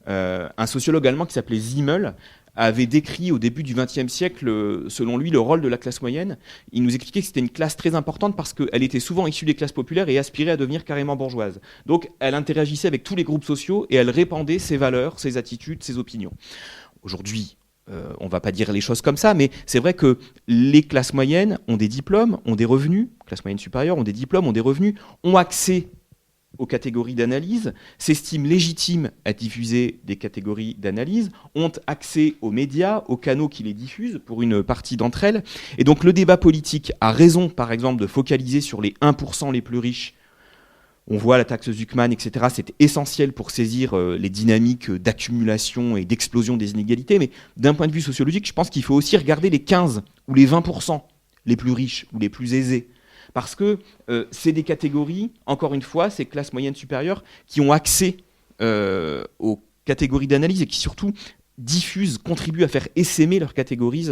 S4: Un sociologue allemand qui s'appelait Simmel avait décrit au début du XXe siècle, selon lui, le rôle de la classe moyenne. Il nous expliquait que c'était une classe très importante parce qu'elle était souvent issue des classes populaires et aspirait à devenir carrément bourgeoise. Donc elle interagissait avec tous les groupes sociaux et elle répandait ses valeurs, ses attitudes, ses opinions. Aujourd'hui, on ne va pas dire les choses comme ça, mais c'est vrai que les classes moyennes ont des diplômes, ont des revenus, classes moyennes supérieures ont des diplômes, ont des revenus, ont accès aux catégories d'analyse, s'estiment légitimes à diffuser des catégories d'analyse, ont accès aux médias, aux canaux qui les diffusent pour une partie d'entre elles. Et donc le débat politique a raison, par exemple, de focaliser sur les 1% les plus riches. On voit la taxe Zuckman, etc. C'est essentiel pour saisir les dynamiques d'accumulation et d'explosion des inégalités. Mais d'un point de vue sociologique, je pense qu'il faut aussi regarder les 15 ou les 20% les plus riches ou les plus aisés. Parce que c'est des catégories, encore une fois, ces classes moyennes supérieures, qui ont accès aux catégories d'analyse et qui surtout diffusent, contribuent à faire essaimer leur catégorie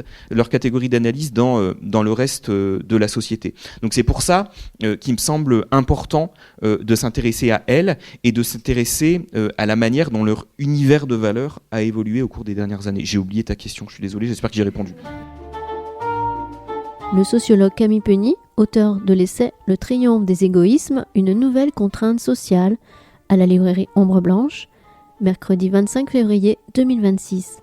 S4: d'analyse dans le reste de la société. Donc c'est pour ça qu'il me semble important de s'intéresser à elles et de s'intéresser à la manière dont leur univers de valeurs a évolué au cours des dernières années. J'ai oublié ta question, je suis désolé, j'espère que j'y ai répondu.
S1: Le sociologue Camille Penny, auteur de l'essai « Le triomphe des égoïsmes, une nouvelle contrainte sociale » à la librairie Ombre Blanche, mercredi 25 février 2026.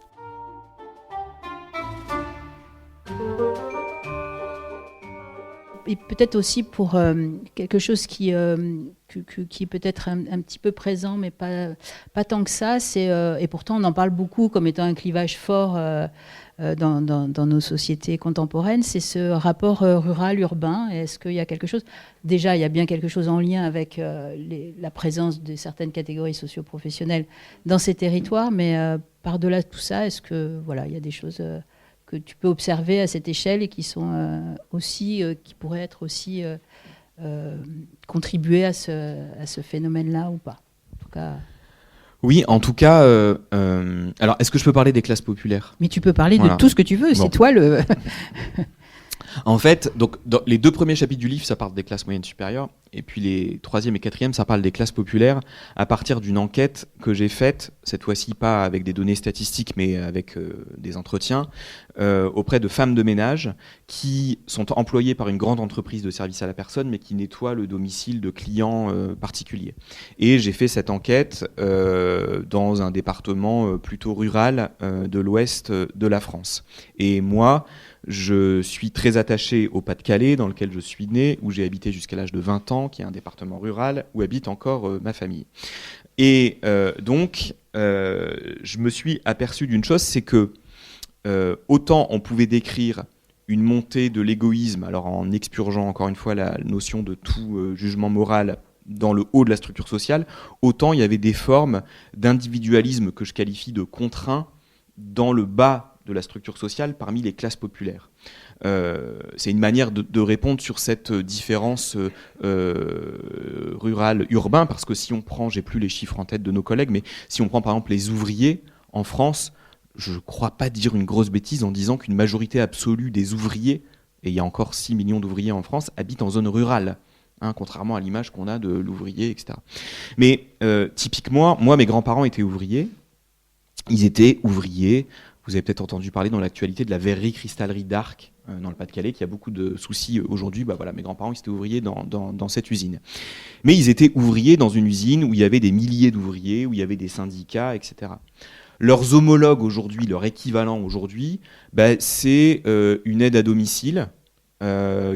S3: Et peut-être aussi pour quelque chose qui est peut-être un petit peu présent, mais pas tant que ça, et pourtant on en parle beaucoup comme étant un clivage fort dans nos sociétés contemporaines, c'est ce rapport rural-urbain. Est-ce qu'il y a quelque chose... Déjà, il y a bien quelque chose en lien avec la présence de certaines catégories socio-professionnelles dans ces territoires, mais par-delà tout ça, est-ce que voilà, il y a des choses que tu peux observer à cette échelle et qui sont qui pourraient être aussi contribuer à ce phénomène-là ou pas? En tout cas...
S4: Oui, en tout cas, alors est-ce que je peux parler des classes populaires ?
S3: Mais tu peux parler de tout ce que tu veux, c'est toi le...
S4: En fait, donc, dans les 2 premiers chapitres du livre, ça parle des classes moyennes supérieures, et puis les 3e et 4e, ça parle des classes populaires, à partir d'une enquête que j'ai faite, cette fois-ci pas avec des données statistiques, mais avec des entretiens, auprès de femmes de ménage qui sont employées par une grande entreprise de services à la personne, mais qui nettoient le domicile de clients particuliers. Et j'ai fait cette enquête dans un département plutôt rural de l'ouest de la France. Et moi, je suis très attaché au Pas-de-Calais, dans lequel je suis né, où j'ai habité jusqu'à l'âge de 20 ans, qui est un département rural, où habite encore ma famille. Et donc, je me suis aperçu d'une chose, c'est que autant on pouvait décrire une montée de l'égoïsme, alors en expurgeant encore une fois la notion de tout jugement moral dans le haut de la structure sociale, autant il y avait des formes d'individualisme que je qualifie de contraint dans le bas de la structure sociale parmi les classes populaires. C'est une manière de répondre sur cette différence rural-urbain, parce que si on prend, j'ai plus les chiffres en tête de nos collègues, mais si on prend par exemple les ouvriers en France, je ne crois pas dire une grosse bêtise en disant qu'une majorité absolue des ouvriers, et il y a encore 6 millions d'ouvriers en France, habitent en zone rurale. Contrairement à l'image qu'on a de l'ouvrier, etc. Mais typiquement, moi, mes grands-parents étaient ouvriers. Ils étaient ouvriers. Vous avez peut-être entendu parler dans l'actualité de la verrerie-cristallerie d'Arc, dans le Pas-de-Calais, qui a beaucoup de soucis aujourd'hui. Voilà, mes grands-parents, ils étaient ouvriers dans cette usine. Mais ils étaient ouvriers dans une usine où il y avait des milliers d'ouvriers, où il y avait des syndicats, etc. Leurs homologues aujourd'hui, leur équivalent aujourd'hui, c'est une aide à domicile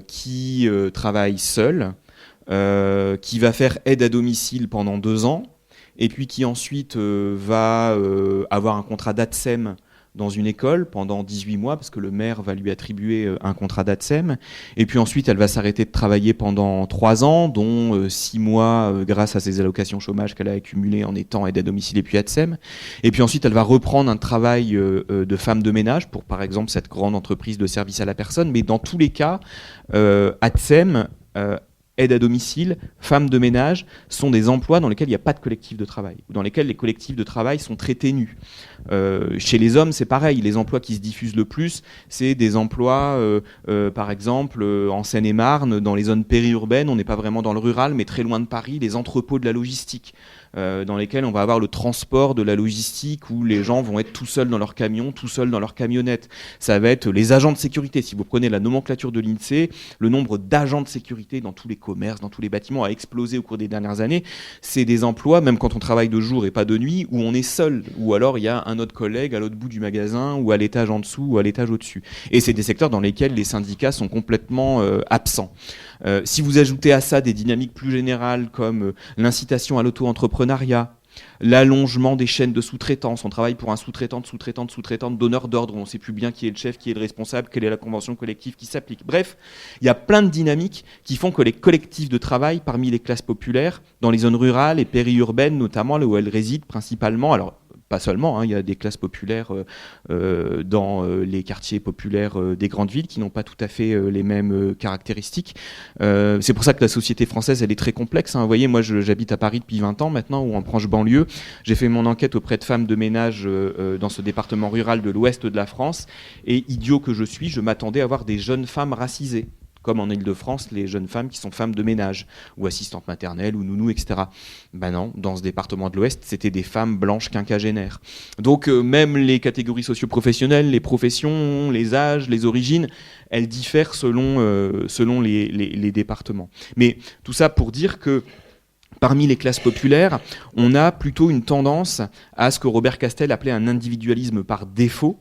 S4: qui travaille seule, qui va faire aide à domicile pendant 2 ans, et puis qui ensuite va avoir un contrat d'ATSEM dans une école pendant 18 mois, parce que le maire va lui attribuer un contrat d'ATSEM, et puis ensuite elle va s'arrêter de travailler pendant 3 ans, dont 6 mois grâce à ses allocations chômage qu'elle a accumulées en étant aide à domicile et puis ATSEM, et puis ensuite elle va reprendre un travail de femme de ménage pour par exemple cette grande entreprise de service à la personne, mais dans tous les cas, ATSEM, aide à domicile, femme de ménage, sont des emplois dans lesquels il n'y a pas de collectif de travail, ou dans lesquels les collectifs de travail sont très ténus. Chez les hommes, c'est pareil. Les emplois qui se diffusent le plus, c'est des emplois, par exemple, en Seine-et-Marne, dans les zones périurbaines. On n'est pas vraiment dans le rural, mais très loin de Paris, les entrepôts de la logistique. dans lesquels on va avoir le transport de la logistique où les gens vont être tout seuls dans leur camion, tout seuls dans leur camionnette. Ça va être les agents de sécurité. Si vous prenez la nomenclature de l'INSEE, le nombre d'agents de sécurité dans tous les commerces, dans tous les bâtiments a explosé au cours des dernières années. C'est des emplois, même quand on travaille de jour et pas de nuit, où on est seul, ou alors il y a un autre collègue à l'autre bout du magasin, ou à l'étage en dessous, ou à l'étage au-dessus. Et c'est des secteurs dans lesquels les syndicats sont complètement absents. Si vous ajoutez à ça des dynamiques plus générales comme l'incitation à l'auto-entrepreneuriat, l'allongement des chaînes de sous-traitance, on travaille pour un sous-traitant, donneur d'ordre, on ne sait plus bien qui est le chef, qui est le responsable, quelle est la convention collective qui s'applique. Bref, il y a plein de dynamiques qui font que les collectifs de travail parmi les classes populaires, dans les zones rurales et périurbaines notamment, là où elles résident principalement, alors pas seulement, il y a des classes populaires dans les quartiers populaires des grandes villes qui n'ont pas tout à fait les mêmes caractéristiques. C'est pour ça que la société française, elle est très complexe. Vous voyez, moi, j'habite à Paris depuis 20 ans maintenant, ou en proche banlieue. J'ai fait mon enquête auprès de femmes de ménage dans ce département rural de l'ouest de la France. Et idiot que je suis, je m'attendais à voir des jeunes femmes racisées, comme en Île-de-France, les jeunes femmes qui sont femmes de ménage, ou assistantes maternelles, ou nounous, etc. Ben non, dans ce département de l'Ouest, c'était des femmes blanches quinquagénaires. Donc même les catégories socio-professionnelles, les professions, les âges, les origines, elles diffèrent selon les départements. Mais tout ça pour dire que parmi les classes populaires, on a plutôt une tendance à ce que Robert Castel appelait un individualisme par défaut,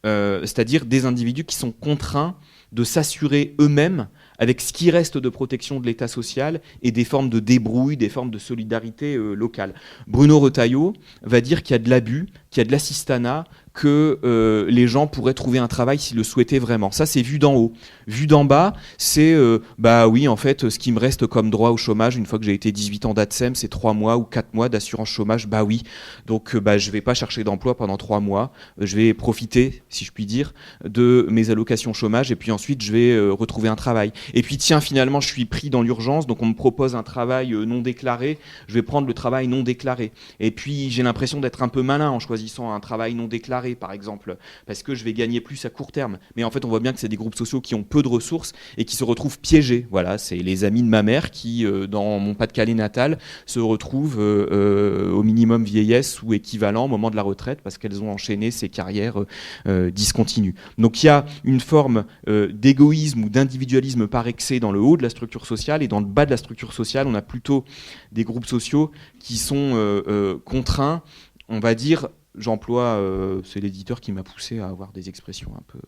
S4: c'est-à-dire des individus qui sont contraints de s'assurer eux-mêmes avec ce qui reste de protection de l'État social et des formes de débrouille, des formes de solidarité locale. Bruno Retailleau va dire qu'il y a de l'abus, qu'il y a de l'assistanat, que les gens pourraient trouver un travail s'ils le souhaitaient vraiment. Ça, c'est vu d'en haut. Vu d'en bas, c'est bah oui, en fait, ce qui me reste comme droit au chômage, une fois que j'ai été 18 ans d'ATSEM, c'est 3 mois ou 4 mois d'assurance chômage. Bah oui. Donc, je vais pas chercher d'emploi pendant 3 mois. Je vais profiter, si je puis dire, de mes allocations chômage et puis ensuite, je vais retrouver un travail. Et puis, tiens, finalement, je suis pris dans l'urgence, donc on me propose un travail non déclaré. Je vais prendre le travail non déclaré. Et puis, j'ai l'impression d'être un peu malin en choisissant un travail non déclaré, par exemple, parce que je vais gagner plus à court terme. Mais en fait, on voit bien que c'est des groupes sociaux qui ont peu de ressources et qui se retrouvent piégés. Voilà, c'est les amis de ma mère qui, dans mon Pas-de-Calais natal, se retrouvent au minimum vieillesse ou équivalent au moment de la retraite parce qu'elles ont enchaîné ces carrières discontinues. Donc il y a une forme d'égoïsme ou d'individualisme par excès dans le haut de la structure sociale, et dans le bas de la structure sociale, on a plutôt des groupes sociaux qui sont contraints, on va dire. J'emploie, c'est l'éditeur qui m'a poussé à avoir des expressions un peu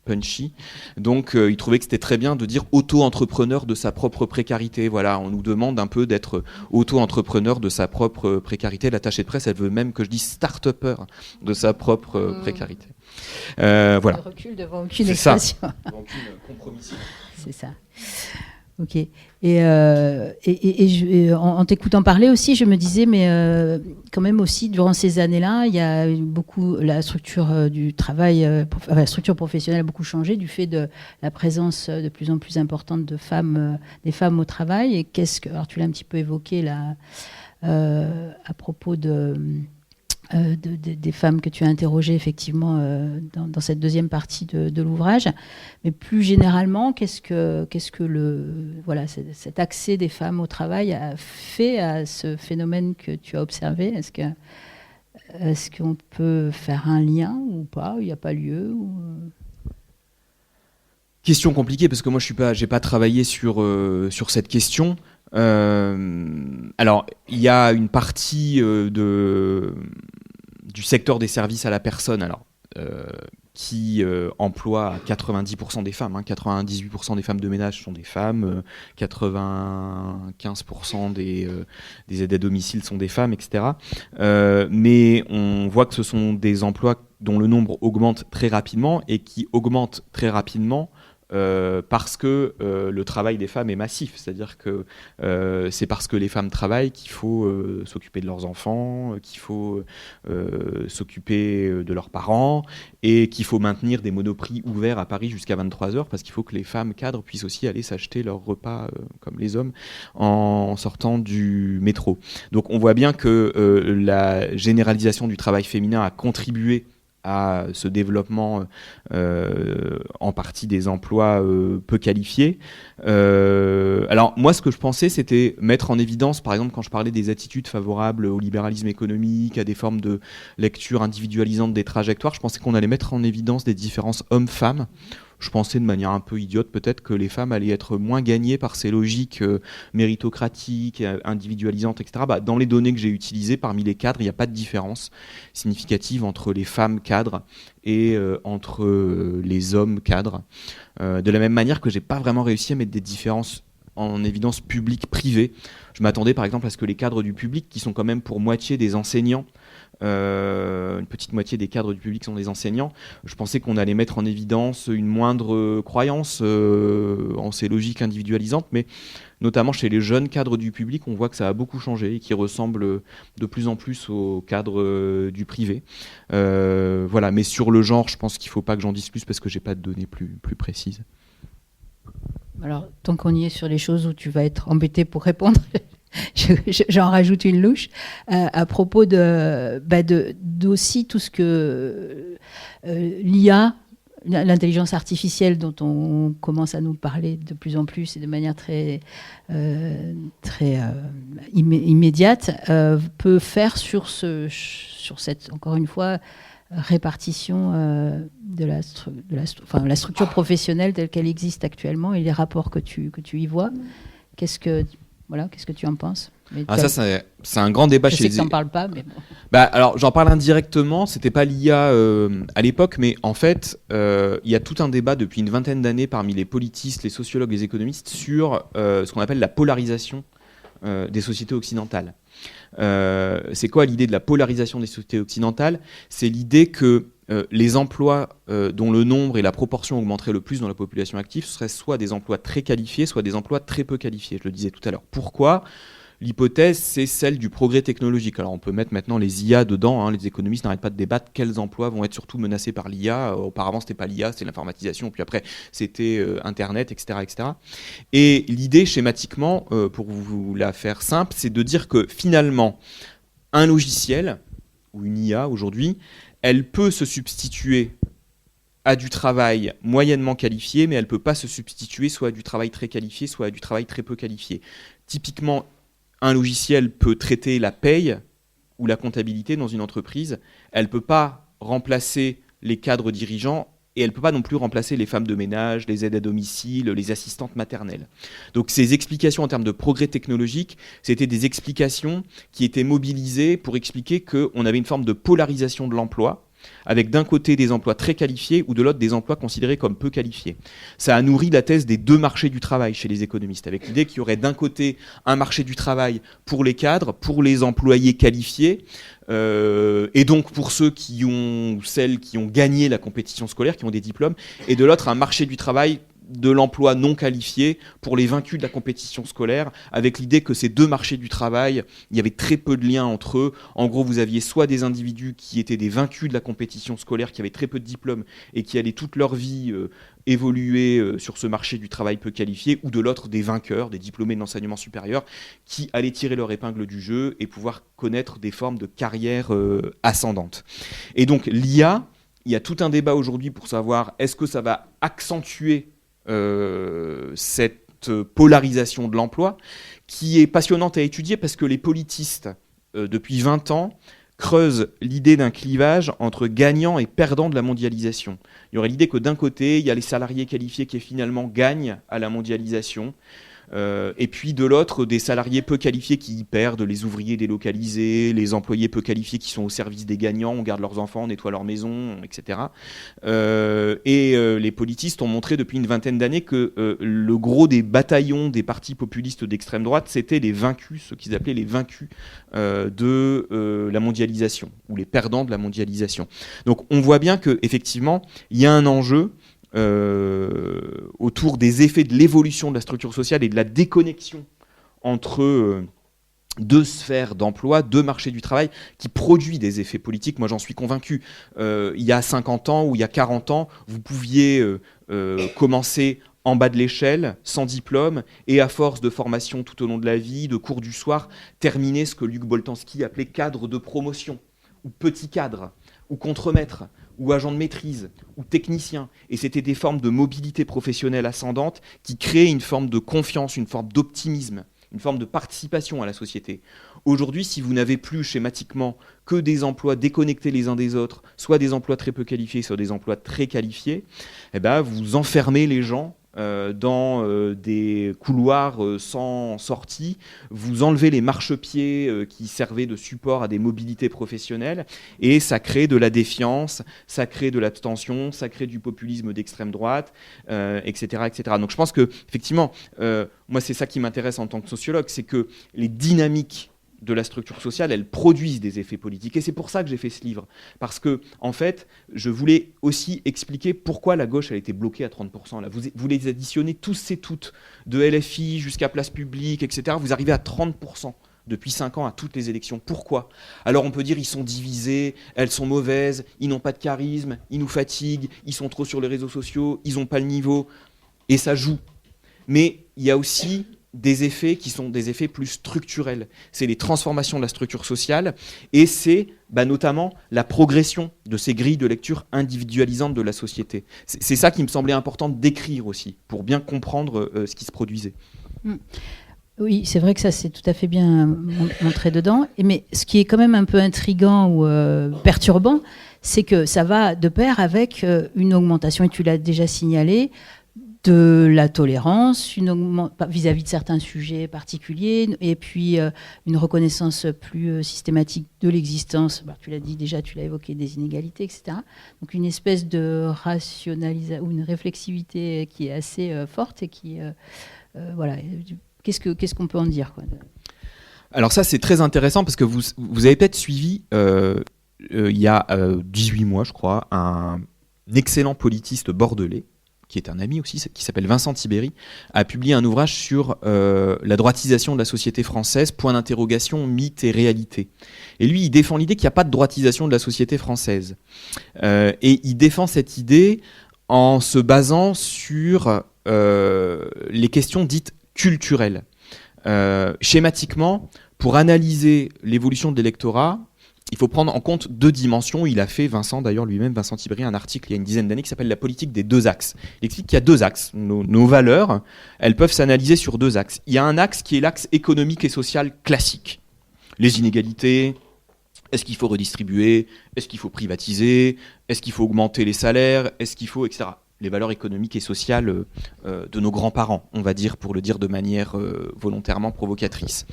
S4: punchy. Donc, il trouvait que c'était très bien de dire auto-entrepreneur de sa propre précarité. Voilà, on nous demande un peu d'être auto-entrepreneur de sa propre précarité. L'attachée de presse, elle veut même que je dise start-upper de sa propre précarité. Voilà.
S3: Le recul devant aucune expression.
S4: Devant aucune compromission.
S3: C'est ça. Ok. Et en t'écoutant parler aussi, je me disais, mais quand même aussi, durant ces années-là, il y a beaucoup, la structure du travail, la structure professionnelle a beaucoup changé du fait de la présence de plus en plus importante de femmes, des femmes au travail. Et alors tu l'as un petit peu évoqué là, à propos des femmes que tu as interrogées effectivement dans cette deuxième partie de l'ouvrage, mais plus généralement, qu'est-ce que cet accès des femmes au travail a fait à ce phénomène que tu as observé? Est-ce qu'on peut faire un lien ou pas? Il n'y a pas lieu
S4: Question compliquée parce que moi j'ai pas travaillé sur cette question. Alors il y a une partie du secteur des services à la personne, alors qui emploie 90% des femmes, 98% des femmes de ménage sont des femmes, 95% des aides à domicile sont des femmes, etc. Mais on voit que ce sont des emplois dont le nombre augmente très rapidement et qui augmentent très rapidement parce que le travail des femmes est massif, c'est-à-dire que c'est parce que les femmes travaillent qu'il faut s'occuper de leurs enfants, qu'il faut s'occuper de leurs parents et qu'il faut maintenir des monoprix ouverts à Paris jusqu'à 23h parce qu'il faut que les femmes cadres puissent aussi aller s'acheter leurs repas comme les hommes en sortant du métro. Donc on voit bien que la généralisation du travail féminin a contribué à ce développement en partie des emplois peu qualifiés. Alors moi, ce que je pensais, c'était mettre en évidence, par exemple, quand je parlais des attitudes favorables au libéralisme économique, à des formes de lecture individualisante des trajectoires, je pensais qu'on allait mettre en évidence des différences hommes-femmes. Je pensais de manière un peu idiote peut-être que les femmes allaient être moins gagnées par ces logiques méritocratiques, individualisantes, etc. Dans les données que j'ai utilisées, parmi les cadres, il n'y a pas de différence significative entre les femmes cadres et entre les hommes cadres. De la même manière que je n'ai pas vraiment réussi à mettre des différences en évidence publique-privée. Je m'attendais par exemple à ce que les cadres du public, qui sont quand même pour moitié des enseignants, une petite moitié des cadres du public sont des enseignants. Je pensais qu'on allait mettre en évidence une moindre croyance en ces logiques individualisantes, mais notamment chez les jeunes cadres du public, on voit que ça a beaucoup changé et qui ressemble de plus en plus aux cadres du privé. Voilà, mais sur le genre, je pense qu'il ne faut pas que j'en dise plus parce que je n'ai pas de données plus précises.
S3: Alors, tant qu'on y est sur les choses où tu vas être embêté pour répondre, j'en rajoute une louche à propos d'aussi tout ce que l'IA, l'intelligence artificielle dont on commence à nous parler de plus en plus et de manière très immédiate, peut faire sur cette, encore une fois, répartition de la structure professionnelle telle qu'elle existe actuellement et les rapports que tu y vois. Qu'est-ce que tu en penses?
S4: Ça, c'est un grand débat chez les...
S3: Je sais que tu n'en parles pas, mais bon.
S4: Alors, j'en parle indirectement. C'était pas l'IA à l'époque, mais en fait, il y a tout un débat depuis une vingtaine d'années parmi les politistes, les sociologues, les économistes sur ce qu'on appelle la polarisation des sociétés occidentales. C'est quoi l'idée de la polarisation des sociétés occidentales? C'est l'idée que les emplois dont le nombre et la proportion augmenteraient le plus dans la population active, ce seraient soit des emplois très qualifiés, soit des emplois très peu qualifiés. Je le disais tout à l'heure. Pourquoi? L'hypothèse, c'est celle du progrès technologique. Alors on peut mettre maintenant les IA dedans, hein. Les économistes n'arrêtent pas de débattre quels emplois vont être surtout menacés par l'IA. Auparavant, c'était pas l'IA, c'était l'informatisation, puis après, c'était Internet, etc., etc. Et l'idée, schématiquement, pour vous la faire simple, c'est de dire que finalement, un logiciel, ou une IA aujourd'hui, elle peut se substituer à du travail moyennement qualifié, mais elle ne peut pas se substituer soit à du travail très qualifié, soit à du travail très peu qualifié. Typiquement, un logiciel peut traiter la paye ou la comptabilité dans une entreprise. Elle ne peut pas remplacer les cadres dirigeants et elle ne peut pas non plus remplacer les femmes de ménage, les aides à domicile, les assistantes maternelles. Donc ces explications en termes de progrès technologique, c'était des explications qui étaient mobilisées pour expliquer qu'on avait une forme de polarisation de l'emploi, avec d'un côté des emplois très qualifiés ou de l'autre des emplois considérés comme peu qualifiés. Ça a nourri la thèse des deux marchés du travail chez les économistes, avec l'idée qu'il y aurait d'un côté un marché du travail pour les cadres, pour les employés qualifiés, et donc pour ceux qui ont, ou celles qui ont gagné la compétition scolaire, qui ont des diplômes, et de l'autre un marché du travail de l'emploi non qualifié pour les vaincus de la compétition scolaire, avec l'idée que ces deux marchés du travail, il y avait très peu de liens entre eux. En gros, vous aviez soit des individus qui étaient des vaincus de la compétition scolaire, qui avaient très peu de diplômes et qui allaient toute leur vie évoluer sur ce marché du travail peu qualifié, ou de l'autre des vainqueurs, des diplômés de l'enseignement supérieur, qui allaient tirer leur épingle du jeu et pouvoir connaître des formes de carrière ascendantes. Et donc l'IA, il y a tout un débat aujourd'hui pour savoir est-ce que ça va accentuer cette polarisation de l'emploi qui est passionnante à étudier parce que les politistes, depuis 20 ans, creusent l'idée d'un clivage entre gagnants et perdants de la mondialisation. Il y aurait l'idée que d'un côté, il y a les salariés qualifiés qui finalement gagnent à la mondialisation, et puis de l'autre, des salariés peu qualifiés qui y perdent, les ouvriers délocalisés, les employés peu qualifiés qui sont au service des gagnants, on garde leurs enfants, on nettoie leurs maisons, etc. Les politistes ont montré depuis une vingtaine d'années que le gros des bataillons des partis populistes d'extrême droite, c'était les vaincus, ceux qu'ils appelaient les vaincus de la mondialisation, ou les perdants de la mondialisation. Donc on voit bien qu'effectivement, il y a un enjeu autour des effets de l'évolution de la structure sociale et de la déconnexion entre deux sphères d'emploi, deux marchés du travail, qui produit des effets politiques. Moi, j'en suis convaincu. Il y a 50 ans ou il y a 40 ans, vous pouviez commencer en bas de l'échelle, sans diplôme, et à force de formation tout au long de la vie, de cours du soir, terminer ce que Luc Boltanski appelait cadre de promotion, ou petit cadre, ou contremaître, ou agent de maîtrise, ou technicien. Et c'était des formes de mobilité professionnelle ascendante qui créaient une forme de confiance, une forme d'optimisme, une forme de participation à la société. Aujourd'hui, si vous n'avez plus schématiquement que des emplois déconnectés les uns des autres, soit des emplois très peu qualifiés, soit des emplois très qualifiés, eh ben, vous enfermez les gens dans des couloirs sans sortie, vous enlevez les marchepieds qui servaient de support à des mobilités professionnelles, et ça crée de la défiance, ça crée de l'abstention, ça crée du populisme d'extrême droite, etc., etc. Donc je pense que, effectivement, moi c'est ça qui m'intéresse en tant que sociologue, c'est que les dynamiques de la structure sociale, elles produisent des effets politiques. Et c'est pour ça que j'ai fait ce livre. Parce que, en fait, je voulais aussi expliquer pourquoi la gauche a été bloquée à 30%. Là, vous les additionnez tous et toutes, de LFI jusqu'à Place Publique, etc. Vous arrivez à 30% depuis 5 ans à toutes les élections. Pourquoi ? Alors on peut dire ils sont divisés, elles sont mauvaises, ils n'ont pas de charisme, ils nous fatiguent, ils sont trop sur les réseaux sociaux, ils n'ont pas le niveau. Et ça joue. Mais il y a aussi des effets qui sont des effets plus structurels. C'est les transformations de la structure sociale et c'est notamment la progression de ces grilles de lecture individualisantes de la société. C'est ça qui me semblait important de décrire aussi, pour bien comprendre ce qui se produisait.
S3: Oui, c'est vrai que ça, c'est tout à fait bien montré dedans. Mais ce qui est quand même un peu intriguant ou perturbant, c'est que ça va de pair avec une augmentation, et tu l'as déjà signalé, de la tolérance, vis-à-vis de certains sujets particuliers, et puis une reconnaissance plus systématique de l'existence, tu l'as dit déjà, tu l'as évoqué, des inégalités, etc. Donc une espèce de rationalisation ou une réflexivité qui est assez forte et qui... voilà. Qu'est-ce qu'on peut en dire, quoi ?
S4: Alors ça, c'est très intéressant parce que vous avez peut-être suivi, il y a 18 mois, je crois, un excellent politiste bordelais, qui est un ami aussi, qui s'appelle Vincent Tibéri, a publié un ouvrage sur la droitisation de la société française, point d'interrogation, mythe et réalité. Et lui, il défend l'idée qu'il n'y a pas de droitisation de la société française. Et il défend cette idée en se basant sur les questions dites culturelles. Schématiquement, pour analyser l'évolution de l'électorat, il faut prendre en compte 2 dimensions. Il a fait, Vincent Tibéri, un article il y a une dizaine d'années qui s'appelle « La politique des 2 axes ». Il explique qu'il y a 2 axes. Nos valeurs, elles peuvent s'analyser sur 2 axes. Il y a un axe qui est l'axe économique et social classique. Les inégalités, est-ce qu'il faut redistribuer, est-ce qu'il faut privatiser, est-ce qu'il faut augmenter les salaires, est-ce qu'il faut, etc. Les valeurs économiques et sociales de nos grands-parents, on va dire, pour le dire de manière volontairement provocatrice.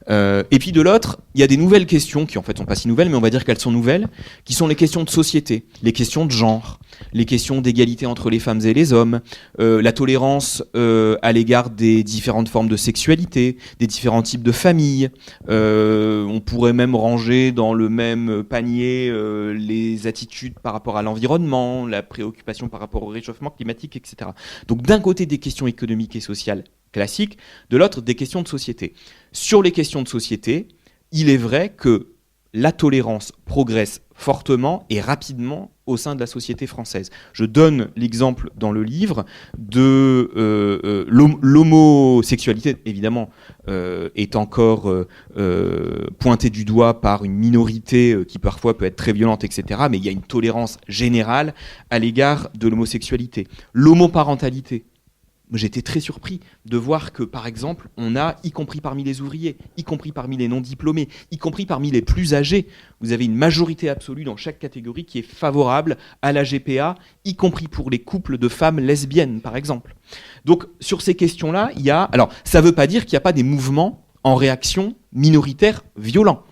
S4: Et puis de l'autre, il y a des nouvelles questions qui en fait sont pas si nouvelles, mais on va dire qu'elles sont nouvelles, qui sont les questions de société, les questions de genre, les questions d'égalité entre les femmes et les hommes, la tolérance à l'égard des différentes formes de sexualité, des différents types de familles. On pourrait même ranger dans le même panier les attitudes par rapport à l'environnement, la préoccupation par rapport au réchauffement climatique, etc. Donc d'un côté des questions économiques et sociales classiques, de l'autre des questions de société. Sur les questions de société, il est vrai que la tolérance progresse fortement et rapidement au sein de la société française. Je donne l'exemple dans le livre de l'homosexualité, évidemment, est encore pointée du doigt par une minorité qui parfois peut être très violente, etc. Mais il y a une tolérance générale à l'égard de l'homosexualité. L'homoparentalité. J'étais très surpris de voir que, par exemple, on a, y compris parmi les ouvriers, y compris parmi les non-diplômés, y compris parmi les plus âgés, vous avez une majorité absolue dans chaque catégorie qui est favorable à la GPA, y compris pour les couples de femmes lesbiennes, par exemple. Donc, sur ces questions-là, il y a... Alors, ça ne veut pas dire qu'il n'y a pas des mouvements en réaction minoritaires violents.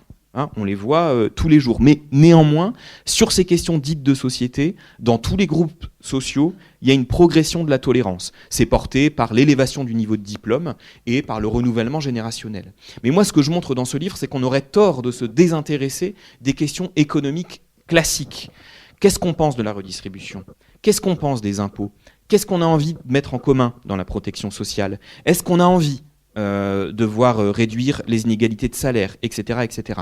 S4: On les voit tous les jours. Mais néanmoins, sur ces questions dites de société, dans tous les groupes sociaux, il y a une progression de la tolérance. C'est porté par l'élévation du niveau de diplôme et par le renouvellement générationnel. Mais moi, ce que je montre dans ce livre, c'est qu'on aurait tort de se désintéresser des questions économiques classiques. Qu'est-ce qu'on pense de la redistribution ? Qu'est-ce qu'on pense des impôts ? Qu'est-ce qu'on a envie de mettre en commun dans la protection sociale ? Est-ce qu'on a envie de voir réduire les inégalités de salaire, etc., etc.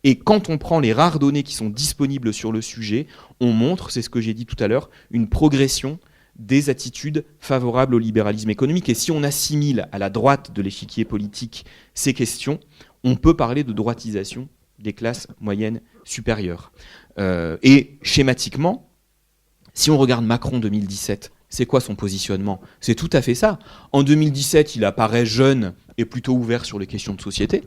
S4: Et quand on prend les rares données qui sont disponibles sur le sujet, on montre, c'est ce que j'ai dit tout à l'heure, une progression des attitudes favorables au libéralisme économique. Et si on assimile à la droite de l'échiquier politique ces questions, on peut parler de droitisation des classes moyennes supérieures. Et schématiquement, Si on regarde Macron 2017, c'est quoi son positionnement ? C'est tout à fait ça. En 2017, il apparaît jeune et plutôt ouvert sur les questions de société,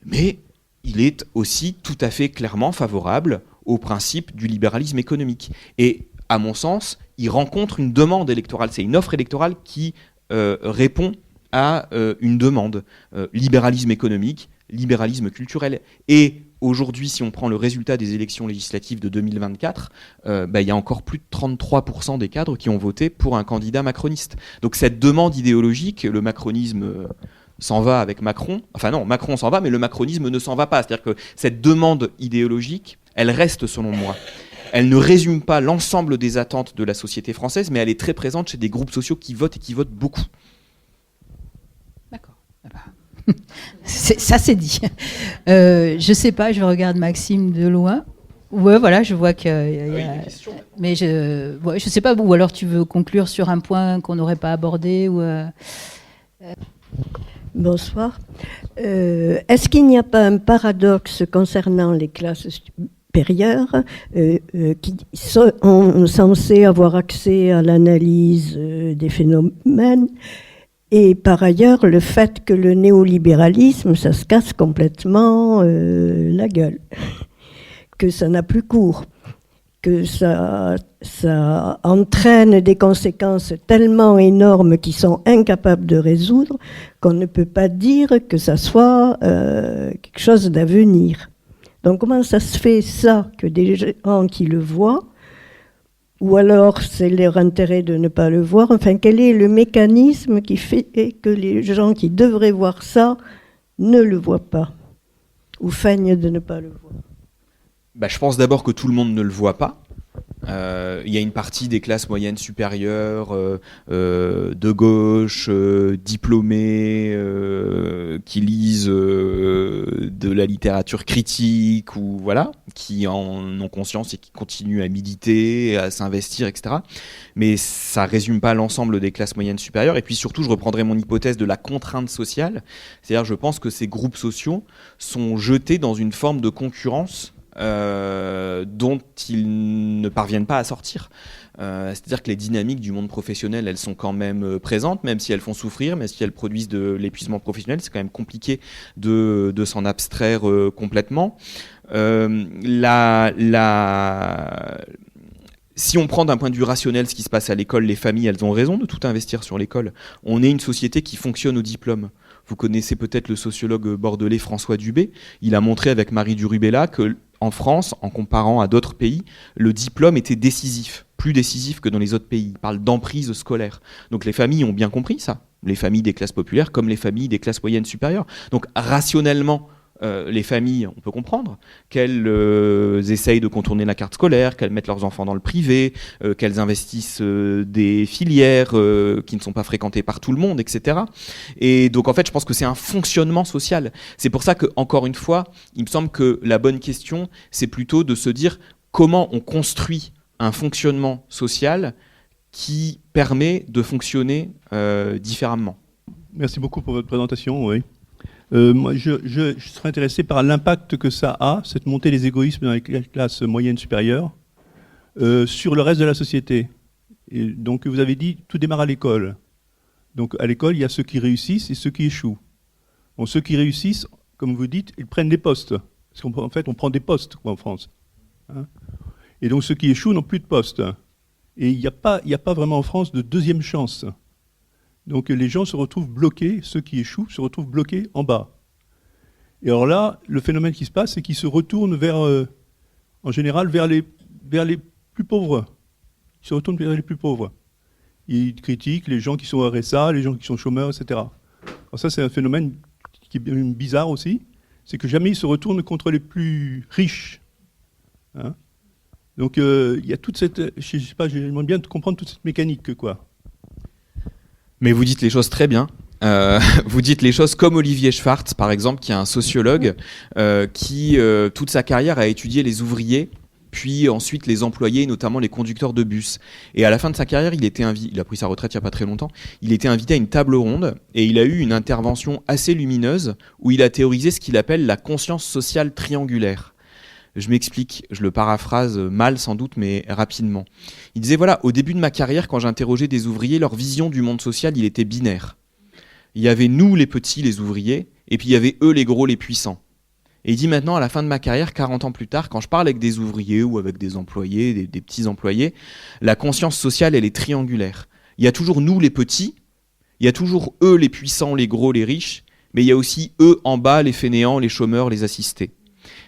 S4: mais il est aussi tout à fait clairement favorable au principe du libéralisme économique. Et à mon sens, il rencontre une demande électorale. C'est une offre électorale qui répond à une demande. Libéralisme économique, libéralisme culturel. Et aujourd'hui, si on prend le résultat des élections législatives de 2024, il y a encore plus de 33% des cadres qui ont voté pour un candidat macroniste. Donc cette demande idéologique, le macronisme s'en va avec Macron. Enfin non, Macron s'en va, mais le macronisme ne s'en va pas. C'est-à-dire que cette demande idéologique, elle reste selon moi. Elle ne résume pas l'ensemble des attentes de la société française, mais elle est très présente chez des groupes sociaux qui votent et qui votent beaucoup.
S3: D'accord. Ça, c'est dit. Je sais pas, je regarde Maxime de loin. Ouais, voilà, je vois qu'il y a... Mais je sais pas, ou alors tu veux conclure sur un point qu'on n'aurait pas abordé ou
S5: Bonsoir. Est-ce qu'il n'y a pas un paradoxe concernant les classes supérieures qui sont censées avoir accès à l'analyse des phénomènes et par ailleurs le fait que le néolibéralisme, ça se casse complètement la gueule, que ça n'a plus cours, que ça entraîne des conséquences tellement énormes qui sont incapables de résoudre qu'on ne peut pas dire que ça soit quelque chose d'avenir. Donc comment ça se fait ça, que des gens qui le voient, ou alors c'est leur intérêt de ne pas le voir, enfin quel est le mécanisme qui fait que les gens qui devraient voir ça ne le voient pas, ou feignent de ne pas le voir?
S4: Je pense d'abord que tout le monde ne le voit pas. Il y a une partie des classes moyennes supérieures, de gauche, diplômés, qui lisent de la littérature critique, ou voilà, qui en ont conscience et qui continuent à militer, à s'investir, etc. Mais ça résume pas l'ensemble des classes moyennes supérieures. Et puis surtout, je reprendrai mon hypothèse de la contrainte sociale. C'est-à-dire, je pense que ces groupes sociaux sont jetés dans une forme de concurrence dont ils ne parviennent pas à sortir. C'est-à-dire que les dynamiques du monde professionnel, elles sont quand même présentes, même si elles font souffrir, même si elles produisent de l'épuisement professionnel, c'est quand même compliqué de s'en abstraire complètement. Si on prend d'un point de vue rationnel ce qui se passe à l'école, les familles, elles ont raison de tout investir sur l'école. On est une société qui fonctionne au diplôme. Vous connaissez peut-être le sociologue bordelais François Dubé. Il a montré avec Marie Durubella que en France, en comparant à d'autres pays, le diplôme était décisif, plus décisif que dans les autres pays. Il parle d'emprise scolaire. Donc les familles ont bien compris ça, les familles des classes populaires comme les familles des classes moyennes supérieures. Donc rationnellement, les familles, on peut comprendre qu'elles essayent de contourner la carte scolaire, qu'elles mettent leurs enfants dans le privé, qu'elles investissent des filières qui ne sont pas fréquentées par tout le monde, etc. Et donc en fait, je pense que c'est un fonctionnement social. C'est pour ça que, encore une fois, il me semble que la bonne question, c'est plutôt de se dire comment on construit un fonctionnement social qui permet de fonctionner différemment.
S6: Merci beaucoup pour votre présentation, oui. Moi, je serais intéressé par l'impact que ça a, cette montée des égoïsmes dans les classes moyennes supérieures, sur le reste de la société. Et donc, vous avez dit, tout démarre à l'école. Donc, à l'école, il y a ceux qui réussissent et ceux qui échouent. Bon, ceux qui réussissent, comme vous dites, ils prennent des postes. Parce qu'en fait, on prend des postes en France. Hein. Et donc, ceux qui échouent n'ont plus de postes. Et il n'y a pas vraiment en France de deuxième chance. Donc les gens se retrouvent bloqués, ceux qui échouent se retrouvent bloqués en bas. Et alors là, le phénomène qui se passe, c'est qu'ils se retournent en général, vers les plus pauvres. Ils se retournent vers les plus pauvres. Ils critiquent les gens qui sont au RSA, les gens qui sont chômeurs, etc. Alors ça, c'est un phénomène qui est bizarre aussi, c'est que jamais ils se retournent contre les plus riches. Hein. Donc il y a toute cette... Je sais pas, j'aimerais bien comprendre toute cette mécanique, quoi.
S4: Mais vous dites les choses très bien. Vous dites les choses comme Olivier Schwartz, par exemple, qui est un sociologue qui, toute sa carrière, a étudié les ouvriers, puis ensuite les employés, notamment les conducteurs de bus. Et à la fin de sa carrière, il a pris sa retraite il n'y a pas très longtemps, il était invité à une table ronde et il a eu une intervention assez lumineuse où il a théorisé ce qu'il appelle la conscience sociale triangulaire. Je m'explique, je le paraphrase mal sans doute, mais rapidement. Il disait, voilà, au début de ma carrière, quand j'interrogeais des ouvriers, leur vision du monde social, il était binaire. Il y avait nous, les petits, les ouvriers, et puis il y avait eux, les gros, les puissants. Et il dit maintenant, à la fin de ma carrière, 40 ans plus tard, quand je parle avec des ouvriers ou avec des employés, des petits employés, la conscience sociale, elle est triangulaire. Il y a toujours nous, les petits, il y a toujours eux, les puissants, les gros, les riches, mais il y a aussi eux en bas, les fainéants, les chômeurs, les assistés.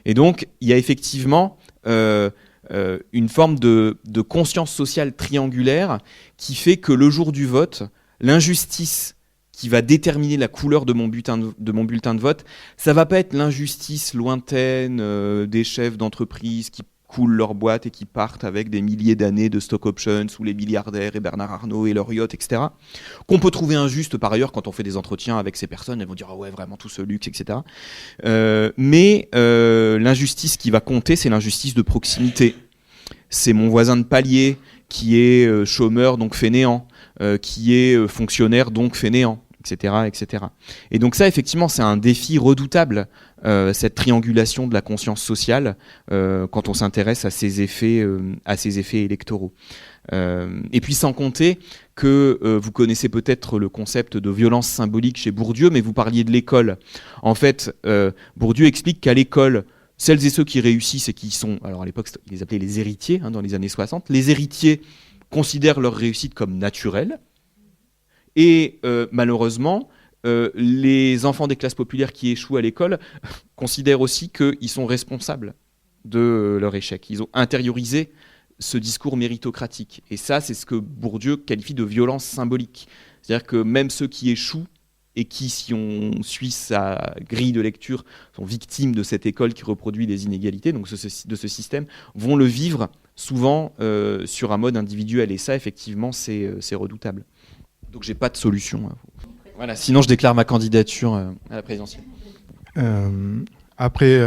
S4: Et donc, il y a effectivement une forme de conscience sociale triangulaire qui fait que le jour du vote, l'injustice qui va déterminer la couleur de mon bulletin de vote, ça va pas être l'injustice lointaine des chefs d'entreprise qui coulent leur boîte et qui partent avec des milliers d'années de stock options, ou les milliardaires et Bernard Arnault et leur yacht, etc. Qu'on peut trouver injuste par ailleurs quand on fait des entretiens avec ces personnes, elles vont dire ah ouais vraiment tout ce luxe, etc. Mais l'injustice qui va compter, c'est l'injustice de proximité. C'est mon voisin de palier qui est chômeur donc fainéant, qui est fonctionnaire donc fainéant, etc., etc. Et donc ça effectivement c'est un défi redoutable. Cette triangulation de la conscience sociale quand on s'intéresse à ces effets électoraux. Et puis sans compter que vous connaissez peut-être le concept de violence symbolique chez Bourdieu, mais vous parliez de l'école. En fait, Bourdieu explique qu'à l'école, celles et ceux qui réussissent et qui sont, alors à l'époque ils les appelaient les héritiers, dans les années 60, les héritiers considèrent leur réussite comme naturelle, et malheureusement, les enfants des classes populaires qui échouent à l'école considèrent aussi qu'ils sont responsables de leur échec. Ils ont intériorisé ce discours méritocratique. Et ça, c'est ce que Bourdieu qualifie de violence symbolique. C'est-à-dire que même ceux qui échouent et qui, si on suit sa grille de lecture, sont victimes de cette école qui reproduit des inégalités, donc de ce système, vont le vivre souvent sur un mode individuel. Et ça, effectivement, c'est redoutable. Donc j'ai pas de solution. Voilà, sinon je déclare ma candidature à la présidentielle.
S7: Après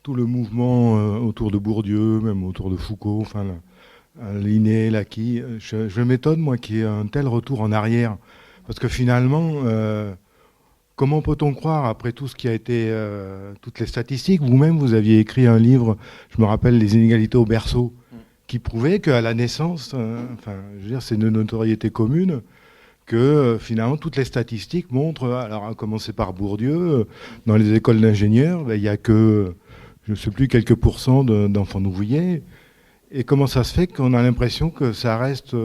S7: tout le mouvement autour de Bourdieu, même autour de Foucault, enfin l'inné, l'acquis, je m'étonne moi qu'il y ait un tel retour en arrière, parce que finalement, comment peut-on croire après tout ce qui a été, toutes les statistiques, vous-même vous aviez écrit un livre, je me rappelle, Les inégalités au berceau, qui prouvait qu'à la naissance, je veux dire, c'est une notoriété commune, que finalement toutes les statistiques montrent, alors à commencer par Bourdieu, dans les écoles d'ingénieurs, il n'y a que, je ne sais plus, quelques pourcents d'enfants ouvriers. Et comment ça se fait qu'on a l'impression que ça reste,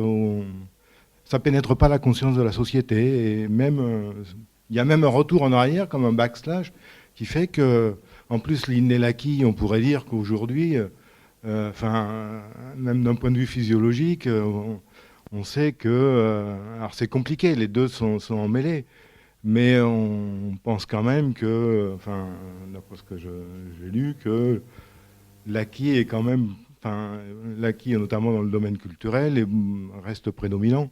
S7: ça pénètre pas la conscience de la société, et même, il y a même un retour en arrière, comme un backslash, qui fait que, en plus, l'inné l'acquis, on pourrait dire qu'aujourd'hui, même d'un point de vue physiologique, on sait que, alors c'est compliqué, les deux sont emmêlés, mais on pense quand même que, d'après ce que j'ai lu, que l'acquis est quand même, l'acquis notamment dans le domaine culturel reste prédominant.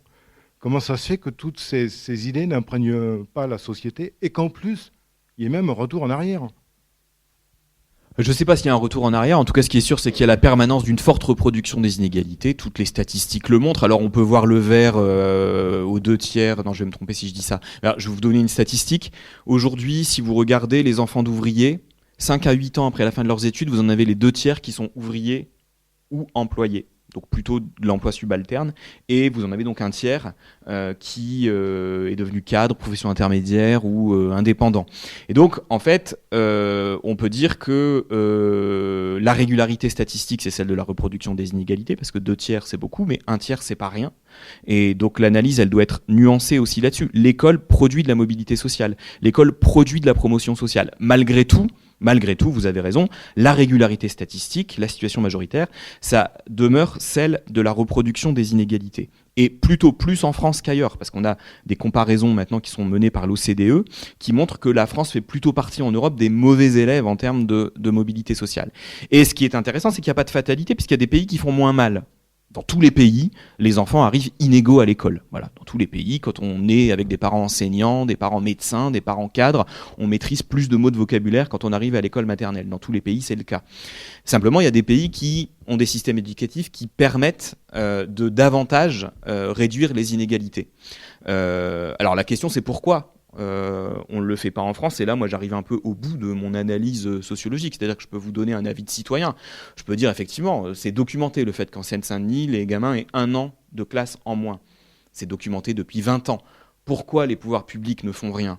S7: Comment ça se fait que toutes ces idées n'imprègnent pas la société et qu'en plus, il y ait même un retour en arrière ?
S4: Je ne sais pas s'il y a un retour en arrière. En tout cas, ce qui est sûr, c'est qu'il y a la permanence d'une forte reproduction des inégalités. Toutes les statistiques le montrent. Alors, on peut voir le verre aux 2/3. Non, je vais me tromper si je dis ça. Alors, je vais vous donner une statistique. Aujourd'hui, si vous regardez les enfants d'ouvriers, 5 à 8 ans après la fin de leurs études, vous en avez les 2/3 qui sont ouvriers ou employés. Donc plutôt de l'emploi subalterne, et vous en avez donc un tiers qui est devenu cadre, profession intermédiaire ou indépendant. Et donc en fait, on peut dire que la régularité statistique, c'est celle de la reproduction des inégalités, parce que 2/3 c'est beaucoup, mais 1/3 c'est pas rien. Et donc l'analyse, elle doit être nuancée aussi là-dessus. L'école produit de la mobilité sociale, l'école produit de la promotion sociale. Malgré tout, vous avez raison, la régularité statistique, la situation majoritaire, ça demeure celle de la reproduction des inégalités. Et plutôt plus en France qu'ailleurs, parce qu'on a des comparaisons maintenant qui sont menées par l'OCDE, qui montrent que la France fait plutôt partie en Europe des mauvais élèves en termes de mobilité sociale. Et ce qui est intéressant, c'est qu'il n'y a pas de fatalité, puisqu'il y a des pays qui font moins mal. Dans tous les pays, les enfants arrivent inégaux à l'école. Voilà, dans tous les pays, quand on est avec des parents enseignants, des parents médecins, des parents cadres, on maîtrise plus de mots de vocabulaire quand on arrive à l'école maternelle. Dans tous les pays, c'est le cas. Simplement, il y a des pays qui ont des systèmes éducatifs qui permettent de davantage réduire les inégalités. Alors la question, c'est pourquoi on ne le fait pas en France. Et là, moi, j'arrive un peu au bout de mon analyse sociologique. C'est-à-dire que je peux vous donner un avis de citoyen. Je peux dire, effectivement, c'est documenté le fait qu'en Seine-Saint-Denis, les gamins aient 1 an de classe en moins. C'est documenté depuis 20 ans. Pourquoi les pouvoirs publics ne font rien ?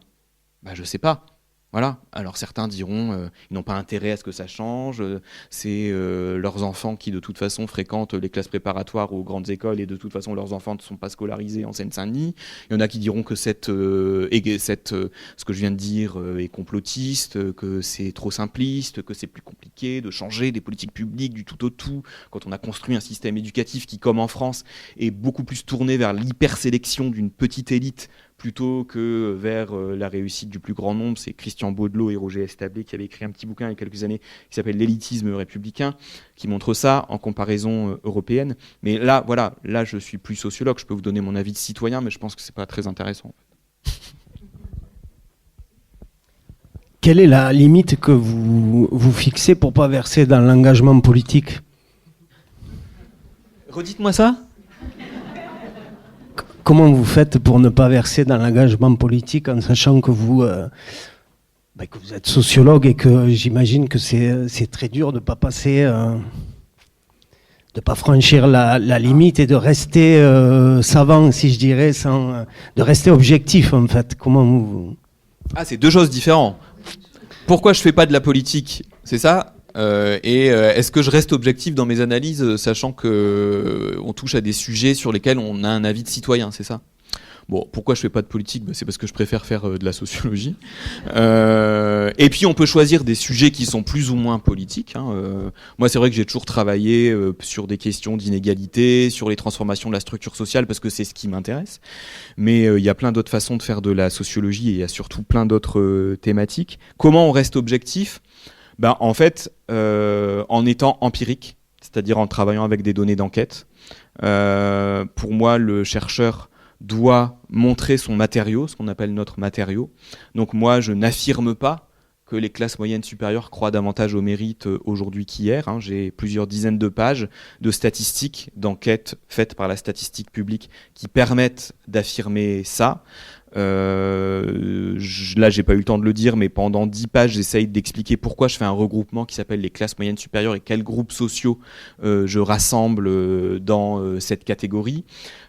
S4: Je ne sais pas. Voilà. Alors certains diront ils n'ont pas intérêt à ce que ça change, c'est leurs enfants qui de toute façon fréquentent les classes préparatoires aux grandes écoles et de toute façon leurs enfants ne sont pas scolarisés en Seine-Saint-Denis. Il y en a qui diront que ce que je viens de dire est complotiste, que c'est trop simpliste, que c'est plus compliqué de changer des politiques publiques du tout au tout quand on a construit un système éducatif qui, comme en France, est beaucoup plus tourné vers l'hypersélection d'une petite élite plutôt que vers la réussite du plus grand nombre. C'est Christian Baudelot et Roger Establé qui avaient écrit un petit bouquin il y a quelques années qui s'appelle L'élitisme républicain, qui montre ça en comparaison européenne. Mais là, voilà, là je suis plus sociologue, je peux vous donner mon avis de citoyen, mais je pense que c'est pas très intéressant.
S8: Quelle est la limite que vous fixez pour pas verser dans l'engagement politique ?
S4: Redites-moi ça.
S8: Comment vous faites pour ne pas verser dans l'engagement politique en sachant que vous êtes sociologue et que j'imagine que c'est très dur de ne pas passer, de pas franchir la limite et de rester savant, si je dirais, de rester objectif en fait. Comment vous...
S4: C'est 2 choses différentes. Pourquoi je fais pas de la politique ? C'est ça ? Est-ce que je reste objectif dans mes analyses, sachant qu'on touche à des sujets sur lesquels on a un avis de citoyen, c'est ça ? Bon, pourquoi je fais pas de politique ? C'est parce que je préfère faire de la sociologie. Et puis on peut choisir des sujets qui sont plus ou moins politiques. Moi, c'est vrai que j'ai toujours travaillé sur des questions d'inégalité, sur les transformations de la structure sociale, parce que c'est ce qui m'intéresse. Mais il y a plein d'autres façons de faire de la sociologie et il y a surtout plein d'autres thématiques. Comment on reste objectif ? En fait, en étant empirique, c'est-à-dire en travaillant avec des données d'enquête. Pour moi, le chercheur doit montrer son matériau, ce qu'on appelle notre matériau. Donc moi, je n'affirme pas que les classes moyennes supérieures croient davantage au mérite aujourd'hui qu'hier. J'ai plusieurs dizaines de pages de statistiques, d'enquêtes faites par la statistique publique qui permettent d'affirmer ça. Là, j'ai pas eu le temps de le dire, mais pendant 10 pages, j'essaye d'expliquer pourquoi je fais un regroupement qui s'appelle les classes moyennes supérieures et quels groupes sociaux je rassemble dans cette catégorie.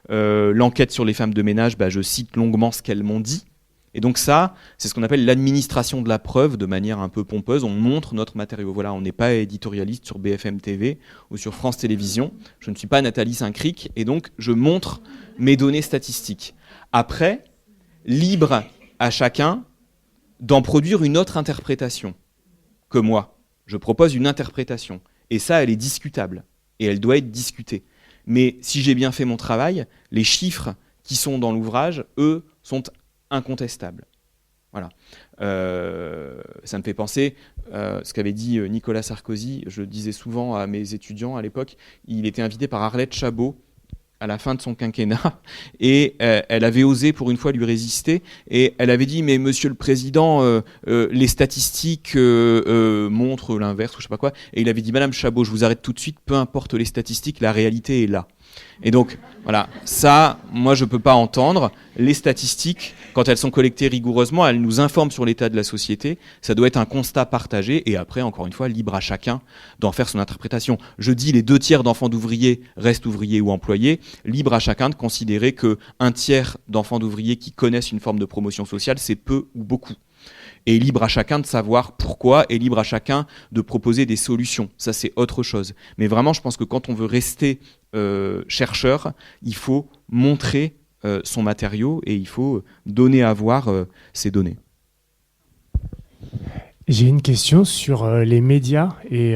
S4: L'enquête sur les femmes de ménage, je cite longuement ce qu'elles m'ont dit. Et donc ça, c'est ce qu'on appelle l'administration de la preuve de manière un peu pompeuse. On montre notre matériau. Voilà, on n'est pas éditorialiste sur BFM TV ou sur France Télévisions. Je ne suis pas Nathalie Saint-Cric et donc je montre mes données statistiques. Après, libre à chacun d'en produire une autre interprétation que moi. Je propose une interprétation. Et ça, elle est discutable. Et elle doit être discutée. Mais si j'ai bien fait mon travail, les chiffres qui sont dans l'ouvrage, eux, sont incontestables. Voilà. Ça me fait penser ce qu'avait dit Nicolas Sarkozy. Je le disais souvent à mes étudiants à l'époque. Il était invité par Arlette Chabot à la fin de son quinquennat, et elle avait osé pour une fois lui résister, et elle avait dit, mais monsieur le président, les statistiques montrent l'inverse, ou je sais pas quoi, et il avait dit, madame Chabot, je vous arrête tout de suite, peu importe les statistiques, la réalité est là. Et donc, voilà, ça, moi je peux pas entendre. Les statistiques, quand elles sont collectées rigoureusement, elles nous informent sur l'état de la société, ça doit être un constat partagé, et après, encore une fois, libre à chacun d'en faire son interprétation. Je dis les 2/3 d'enfants d'ouvriers restent ouvriers ou employés, libre à chacun de considérer que 1/3 d'enfants d'ouvriers qui connaissent une forme de promotion sociale, c'est peu ou beaucoup. Et libre à chacun de savoir pourquoi, et libre à chacun de proposer des solutions. Ça, c'est autre chose. Mais vraiment, je pense que quand on veut rester chercheur, il faut montrer son matériau et il faut donner à voir ces données.
S9: J'ai une question sur les médias et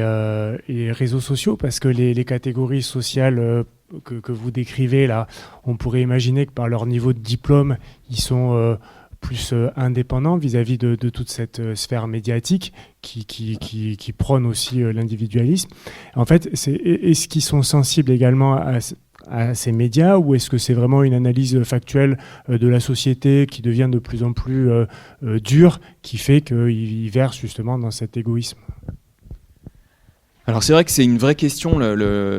S9: les réseaux sociaux, parce que les catégories sociales que vous décrivez là, on pourrait imaginer que par leur niveau de diplôme, ils sont plus indépendants vis-à-vis de toute cette sphère médiatique qui prône aussi l'individualisme. En fait, est-ce qu'ils sont sensibles également à ces médias, ou est-ce que c'est vraiment une analyse factuelle de la société qui devient de plus en plus dure, qui fait qu'ils versent justement dans cet égoïsme ?
S4: Alors c'est vrai que c'est une vraie question,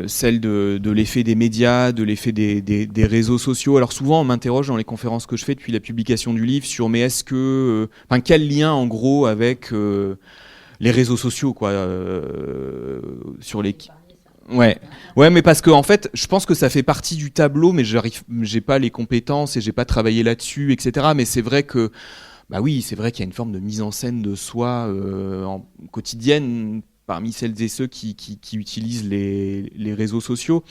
S4: celle de l'effet des médias, de l'effet des réseaux sociaux. Alors souvent on m'interroge dans les conférences que je fais depuis la publication du livre sur mais est-ce que, quel lien en gros avec les réseaux sociaux quoi, sur les... Ouais, mais parce que en fait, je pense que ça fait partie du tableau, mais j'ai pas les compétences et j'ai pas travaillé là-dessus, etc. Mais c'est vrai que, bah oui, c'est vrai qu'il y a une forme de mise en scène de soi quotidienne parmi celles et ceux qui utilisent les réseaux sociaux.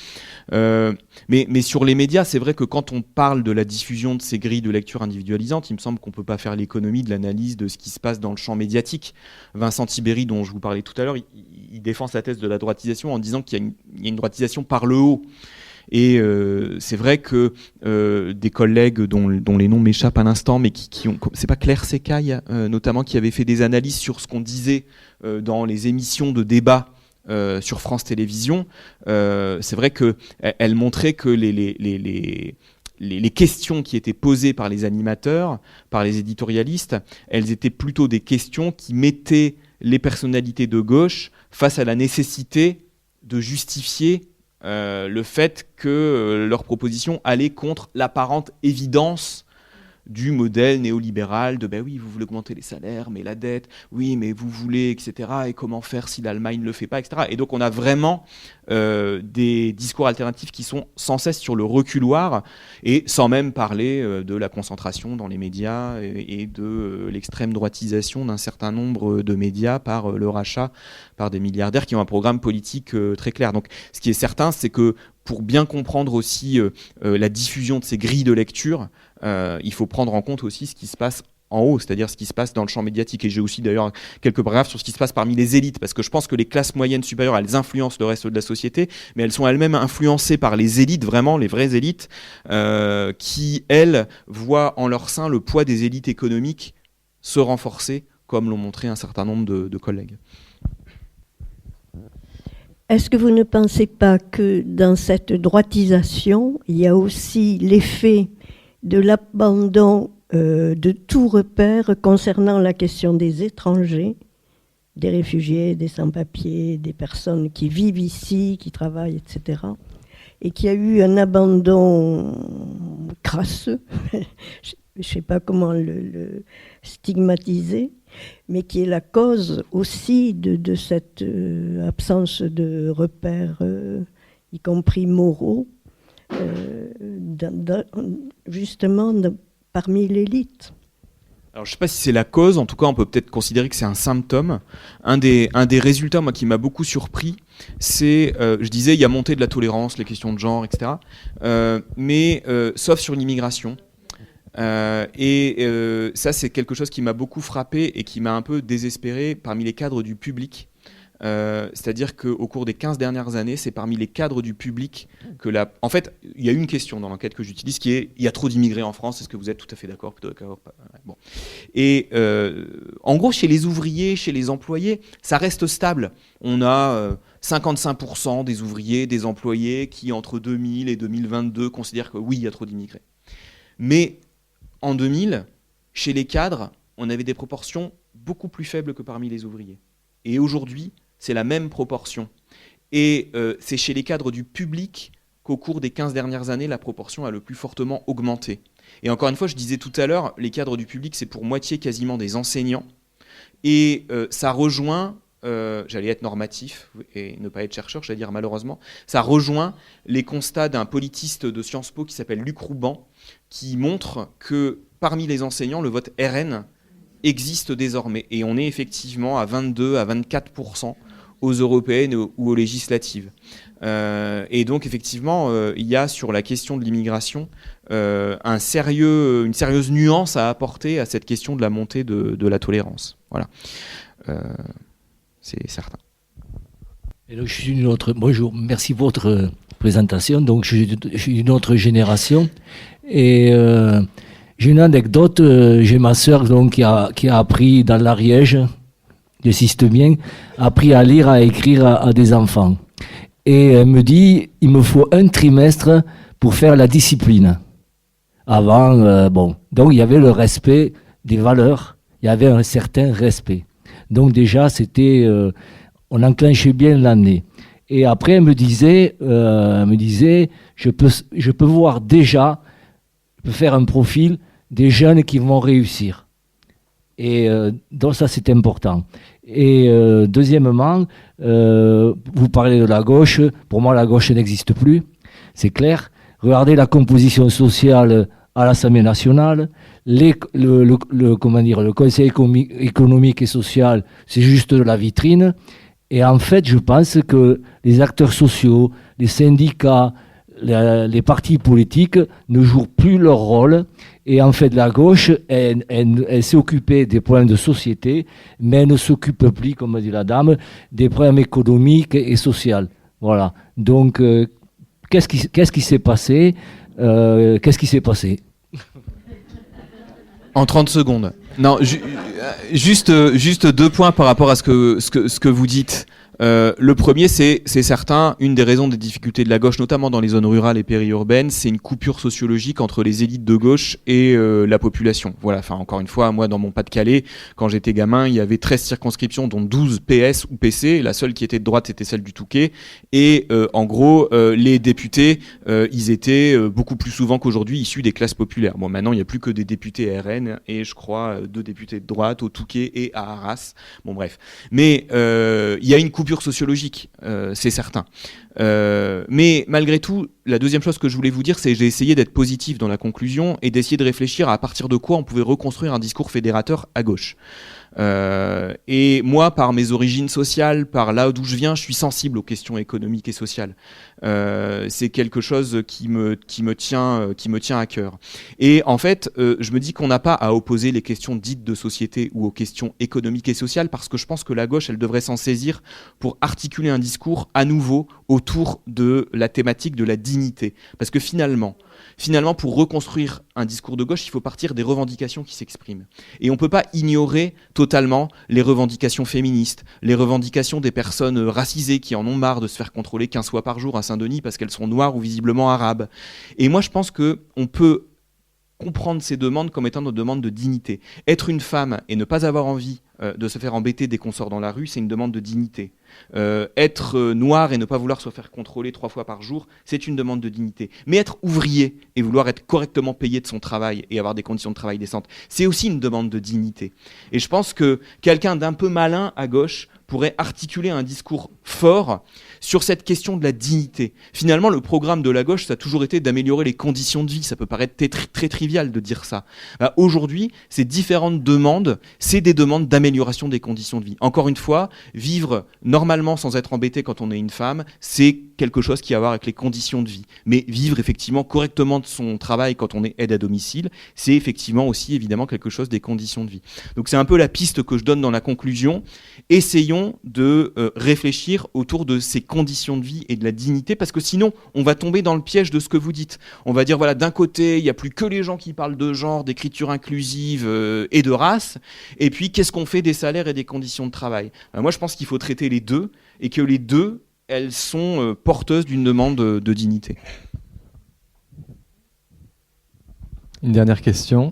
S4: Mais sur les médias, c'est vrai que quand on parle de la diffusion de ces grilles de lecture individualisantes, il me semble qu'on ne peut pas faire l'économie de l'analyse de ce qui se passe dans le champ médiatique. Vincent Tibéri, dont je vous parlais tout à l'heure, il défend sa thèse de la droitisation en disant qu'il y a une droitisation par le haut. Et c'est vrai que des collègues dont les noms m'échappent à l'instant, mais qui ont, c'est pas Claire Secaille notamment, qui avait fait des analyses sur ce qu'on disait dans les émissions de débat sur France Télévisions. C'est vrai que elle montrait que les questions qui étaient posées par les animateurs, par les éditorialistes, elles étaient plutôt des questions qui mettaient les personnalités de gauche face à la nécessité de justifier le fait que leur proposition allait contre l'apparente évidence du modèle néolibéral de ben oui, vous voulez augmenter les salaires, mais la dette, oui, mais vous voulez, etc. Et comment faire si l'Allemagne ne le fait pas, etc. Et donc on a vraiment des discours alternatifs qui sont sans cesse sur le reculoir, et sans même parler de la concentration dans les médias et de l'extrême droitisation d'un certain nombre de médias par le rachat par des milliardaires qui ont un programme politique très clair. Donc ce qui est certain, c'est que pour bien comprendre aussi la diffusion de ces grilles de lecture, il faut prendre en compte aussi ce qui se passe en haut, c'est-à-dire ce qui se passe dans le champ médiatique. Et j'ai aussi d'ailleurs quelques paragraphes sur ce qui se passe parmi les élites, parce que je pense que les classes moyennes supérieures, elles influencent le reste de la société, mais elles sont elles-mêmes influencées par les élites, vraiment les vraies élites, qui, elles, voient en leur sein le poids des élites économiques se renforcer, comme l'ont montré un certain nombre de collègues.
S5: Est-ce que vous ne pensez pas que dans cette droitisation, il y a aussi l'effet de l'abandon de tout repère concernant la question des étrangers, des réfugiés, des sans-papiers, des personnes qui vivent ici, qui travaillent, etc. Et qu'il y a eu un abandon crasseux, je ne sais pas comment le stigmatiser, mais qui est la cause aussi de cette absence de repères, y compris moraux, justement parmi l'élite.
S4: Alors je ne sais pas si c'est la cause, en tout cas on peut peut-être considérer que c'est un symptôme. Un des résultats moi, qui m'a beaucoup surpris, c'est, je disais, il y a montée de la tolérance, les questions de genre, etc. Mais sauf sur l'immigration. Ça c'est quelque chose qui m'a beaucoup frappé et qui m'a un peu désespéré parmi les cadres du public. C'est-à-dire qu'au cours des 15 dernières années, c'est parmi les cadres du public que En fait, il y a une question dans l'enquête que j'utilise qui est « il y a trop d'immigrés en France, est-ce que vous êtes tout à fait d'accord ?» Bon. Et en gros, chez les ouvriers, chez les employés, ça reste stable. On a 55% des ouvriers, des employés qui, entre 2000 et 2022, considèrent que oui, il y a trop d'immigrés. Mais en 2000, chez les cadres, on avait des proportions beaucoup plus faibles que parmi les ouvriers. Et aujourd'hui, c'est la même proportion. Et c'est chez les cadres du public qu'au cours des 15 dernières années, la proportion a le plus fortement augmenté. Et encore une fois, je disais tout à l'heure, les cadres du public, c'est pour moitié quasiment des enseignants. Et ça rejoint, j'allais être normatif et ne pas être chercheur, j'allais dire malheureusement, ça rejoint les constats d'un politiste de Sciences Po qui s'appelle Luc Rouban, qui montre que parmi les enseignants, le vote RN existe désormais. Et on est effectivement à 22 à 24% aux européennes ou aux législatives. Et donc effectivement, il y a sur la question de l'immigration une sérieuse nuance à apporter à cette question de la montée de la tolérance. Voilà, c'est certain.
S10: Et donc, bonjour, merci pour votre présentation. Donc je suis d'une autre génération et j'ai une anecdote. J'ai ma sœur donc qui a appris dans l'Ariège, j'insiste bien, appris à lire, à écrire à des enfants. Et elle me dit, il me faut un trimestre pour faire la discipline. Avant, donc il y avait le respect des valeurs, il y avait un certain respect. Donc déjà, c'était, On enclenchait bien l'année. Et après, elle me disait, je peux voir déjà, je peux faire un profil des jeunes qui vont réussir. Et donc ça, c'est important. Et deuxièmement, vous parlez de la gauche. Pour moi, la gauche n'existe plus, c'est clair. Regardez la composition sociale à l'Assemblée nationale. Le Conseil économique et social, c'est juste de la vitrine. Et en fait, je pense que les acteurs sociaux, les syndicats, les partis politiques ne jouent plus leur rôle. Et en fait, la gauche, elle s'est occupée des problèmes de société, mais elle ne s'occupe plus, comme dit la dame, des problèmes économiques et sociaux. Voilà. Donc, qu'est-ce qui s'est passé Qu'est-ce qui s'est passé
S4: En 30 secondes. Non, juste 2 points par rapport à ce que vous dites. Le premier, c'est certain, une des raisons des difficultés de la gauche, notamment dans les zones rurales et périurbaines, c'est une coupure sociologique entre les élites de gauche et la population. Voilà, enfin, encore une fois, moi, dans mon Pas-de-Calais, quand j'étais gamin, il y avait 13 circonscriptions, dont 12 PS ou PC. La seule qui était de droite, c'était celle du Touquet. Et en gros, les députés, ils étaient beaucoup plus souvent qu'aujourd'hui issus des classes populaires. Bon, maintenant, il n'y a plus que des députés RN et je crois 2 députés de droite au Touquet et à Arras. Bon, bref. Mais il y a une coupure sociologique, c'est certain. Mais malgré tout, la deuxième chose que je voulais vous dire, c'est que j'ai essayé d'être positif dans la conclusion et d'essayer de réfléchir à partir de quoi on pouvait reconstruire un discours fédérateur à gauche. Et moi, par mes origines sociales, par là d'où je viens, je suis sensible aux questions économiques et sociales. C'est quelque chose qui me tient à cœur. Et en fait, je me dis qu'on n'a pas à opposer les questions dites de société ou aux questions économiques et sociales, parce que je pense que la gauche, elle devrait s'en saisir pour articuler un discours à nouveau autour de la thématique de la dignité. Parce que finalement, pour reconstruire un discours de gauche, il faut partir des revendications qui s'expriment. Et on ne peut pas ignorer totalement les revendications féministes, les revendications des personnes racisées qui en ont marre de se faire contrôler 15 fois par jour à Saint-Denis parce qu'elles sont noires ou visiblement arabes. Et moi, je pense qu'on peut comprendre ces demandes comme étant des demandes de dignité. Être une femme et ne pas avoir envie de se faire embêter dès qu'on sort dans la rue, c'est une demande de dignité. Être noir et ne pas vouloir se faire contrôler 3 fois par jour, c'est une demande de dignité. Mais être ouvrier et vouloir être correctement payé de son travail et avoir des conditions de travail décentes, c'est aussi une demande de dignité. Et je pense que quelqu'un d'un peu malin à gauche pourrait articuler un discours fort sur cette question de la dignité. Finalement, le programme de la gauche, ça a toujours été d'améliorer les conditions de vie. Ça peut paraître très trivial de dire ça. Aujourd'hui, ces différentes demandes, c'est des demandes d'amélioration des conditions de vie. Encore une fois, vivre normalement sans être embêté quand on est une femme, c'est quelque chose qui a à voir avec les conditions de vie. Mais vivre effectivement correctement de son travail quand on est aide à domicile, c'est effectivement aussi évidemment quelque chose des conditions de vie. Donc c'est un peu la piste que je donne dans la conclusion. Essayons de réfléchir autour de ces conditions de vie et de la dignité, parce que sinon on va tomber dans le piège de ce que vous dites. On va dire, voilà, d'un côté il n'y a plus que les gens qui parlent de genre, d'écriture inclusive et de race, et puis qu'est-ce qu'on fait des salaires et des conditions de travail? Moi je pense qu'il faut traiter les deux, et que les deux, elles sont porteuses d'une demande de dignité.
S2: Une dernière question.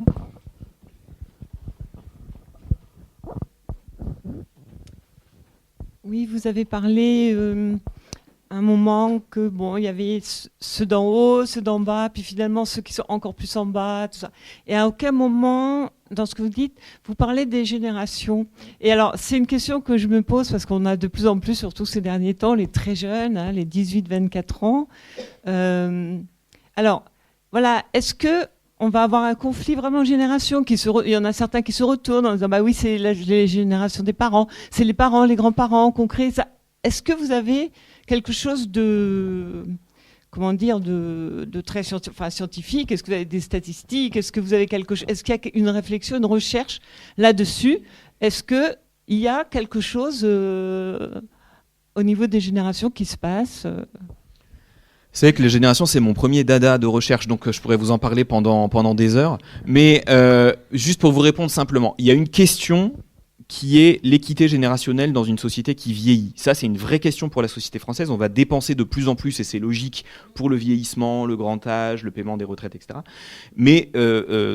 S11: Oui, vous avez parlé un moment que bon, il y avait ceux d'en haut, ceux d'en bas, puis finalement ceux qui sont encore plus en bas, tout ça. Et à aucun moment, dans ce que vous dites, vous parlez des générations. Et alors, c'est une question que je me pose parce qu'on a de plus en plus, surtout ces derniers temps, les très jeunes, hein, les 18-24 ans. Alors, voilà, est-ce que on va avoir un conflit vraiment de génération il y en a certains qui se retournent en disant bah oui, c'est les générations des parents, c'est les parents, les grands-parents qu'on crée ça. Est-ce que vous avez quelque chose de très scientifique? Est-ce que vous avez des statistiques? Est-ce que vous avez est-ce qu'il y a une réflexion, une recherche là-dessus? Est-ce que il y a quelque chose au niveau des générations qui se passe?
S4: C'est vrai que les générations, c'est mon premier dada de recherche, donc je pourrais vous en parler pendant des heures. Mais juste pour vous répondre simplement, il y a une question qui est l'équité générationnelle dans une société qui vieillit. Ça, c'est une vraie question pour la société française. On va dépenser de plus en plus, et c'est logique, pour le vieillissement, le grand âge, le paiement des retraites, etc. Mais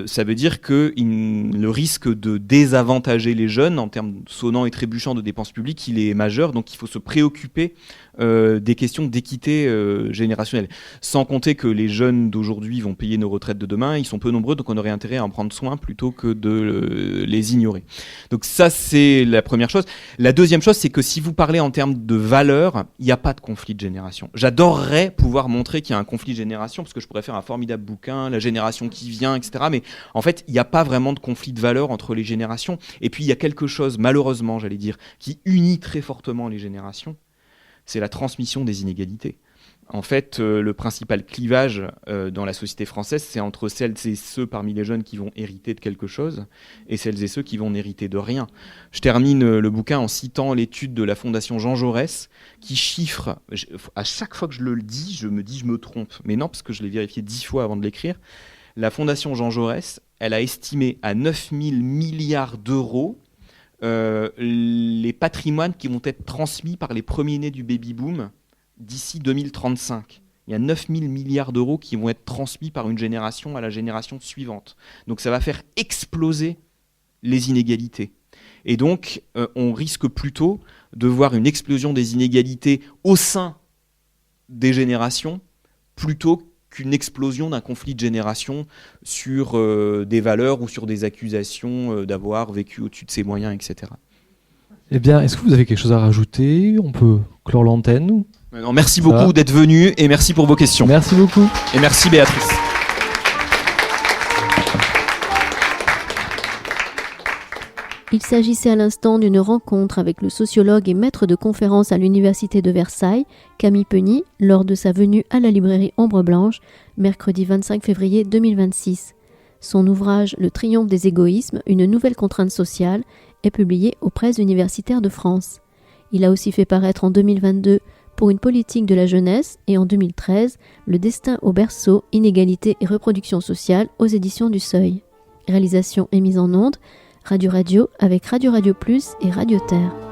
S4: ça veut dire que le risque de désavantager les jeunes en termes sonnants et trébuchants de dépenses publiques, il est majeur. Donc, il faut se préoccuper des questions d'équité générationnelle. Sans compter que les jeunes d'aujourd'hui vont payer nos retraites de demain. Ils sont peu nombreux, donc on aurait intérêt à en prendre soin plutôt que de les ignorer. Donc ça, c'est la première chose. La deuxième chose, c'est que si vous parlez en termes de valeurs, il n'y a pas de conflit de génération. J'adorerais pouvoir montrer qu'il y a un conflit de génération, parce que je pourrais faire un formidable bouquin, la génération qui vient, etc. Mais en fait, il n'y a pas vraiment de conflit de valeurs entre les générations. Et puis, il y a quelque chose, malheureusement, j'allais dire, qui unit très fortement les générations. C'est la transmission des inégalités. En fait, le principal clivage dans la société française, c'est entre celles et ceux parmi les jeunes qui vont hériter de quelque chose et celles et ceux qui vont n'hériter de rien. Je termine le bouquin en citant l'étude de la Fondation Jean Jaurès qui chiffre, à chaque fois que je le dis, je me trompe. Mais non, parce que je l'ai vérifié 10 fois avant de l'écrire. La Fondation Jean Jaurès, elle a estimé à 9 000 milliards d'euros les patrimoines qui vont être transmis par les premiers-nés du baby-boom d'ici 2035. Il y a 9 000 milliards d'euros qui vont être transmis par une génération à la génération suivante. Donc ça va faire exploser les inégalités. Et donc on risque plutôt de voir une explosion des inégalités au sein des générations plutôt qu'une explosion d'un conflit de génération sur des valeurs ou sur des accusations d'avoir vécu au-dessus de ses moyens, etc.
S2: Eh bien, est-ce que vous avez quelque chose à rajouter ? On peut clore l'antenne ?
S4: Non, merci beaucoup d'être venu et merci pour vos questions.
S2: Merci beaucoup.
S4: Et merci Béatrice.
S1: Il s'agissait à l'instant d'une rencontre avec le sociologue et maître de conférences à l'Université de Versailles, Camille Peny, lors de sa venue à la librairie Ombre Blanche, mercredi 25 février 2026. Son ouvrage « Le triomphe des égoïsmes, une nouvelle contrainte sociale » est publié aux presses universitaires de France. Il a aussi fait paraître en 2022 pour une politique de la jeunesse et en 2013 Le destin au berceau, inégalité et reproduction sociale aux éditions du Seuil. Réalisation et mise en onde, Radio avec Radio Radio Plus et Radio Terre.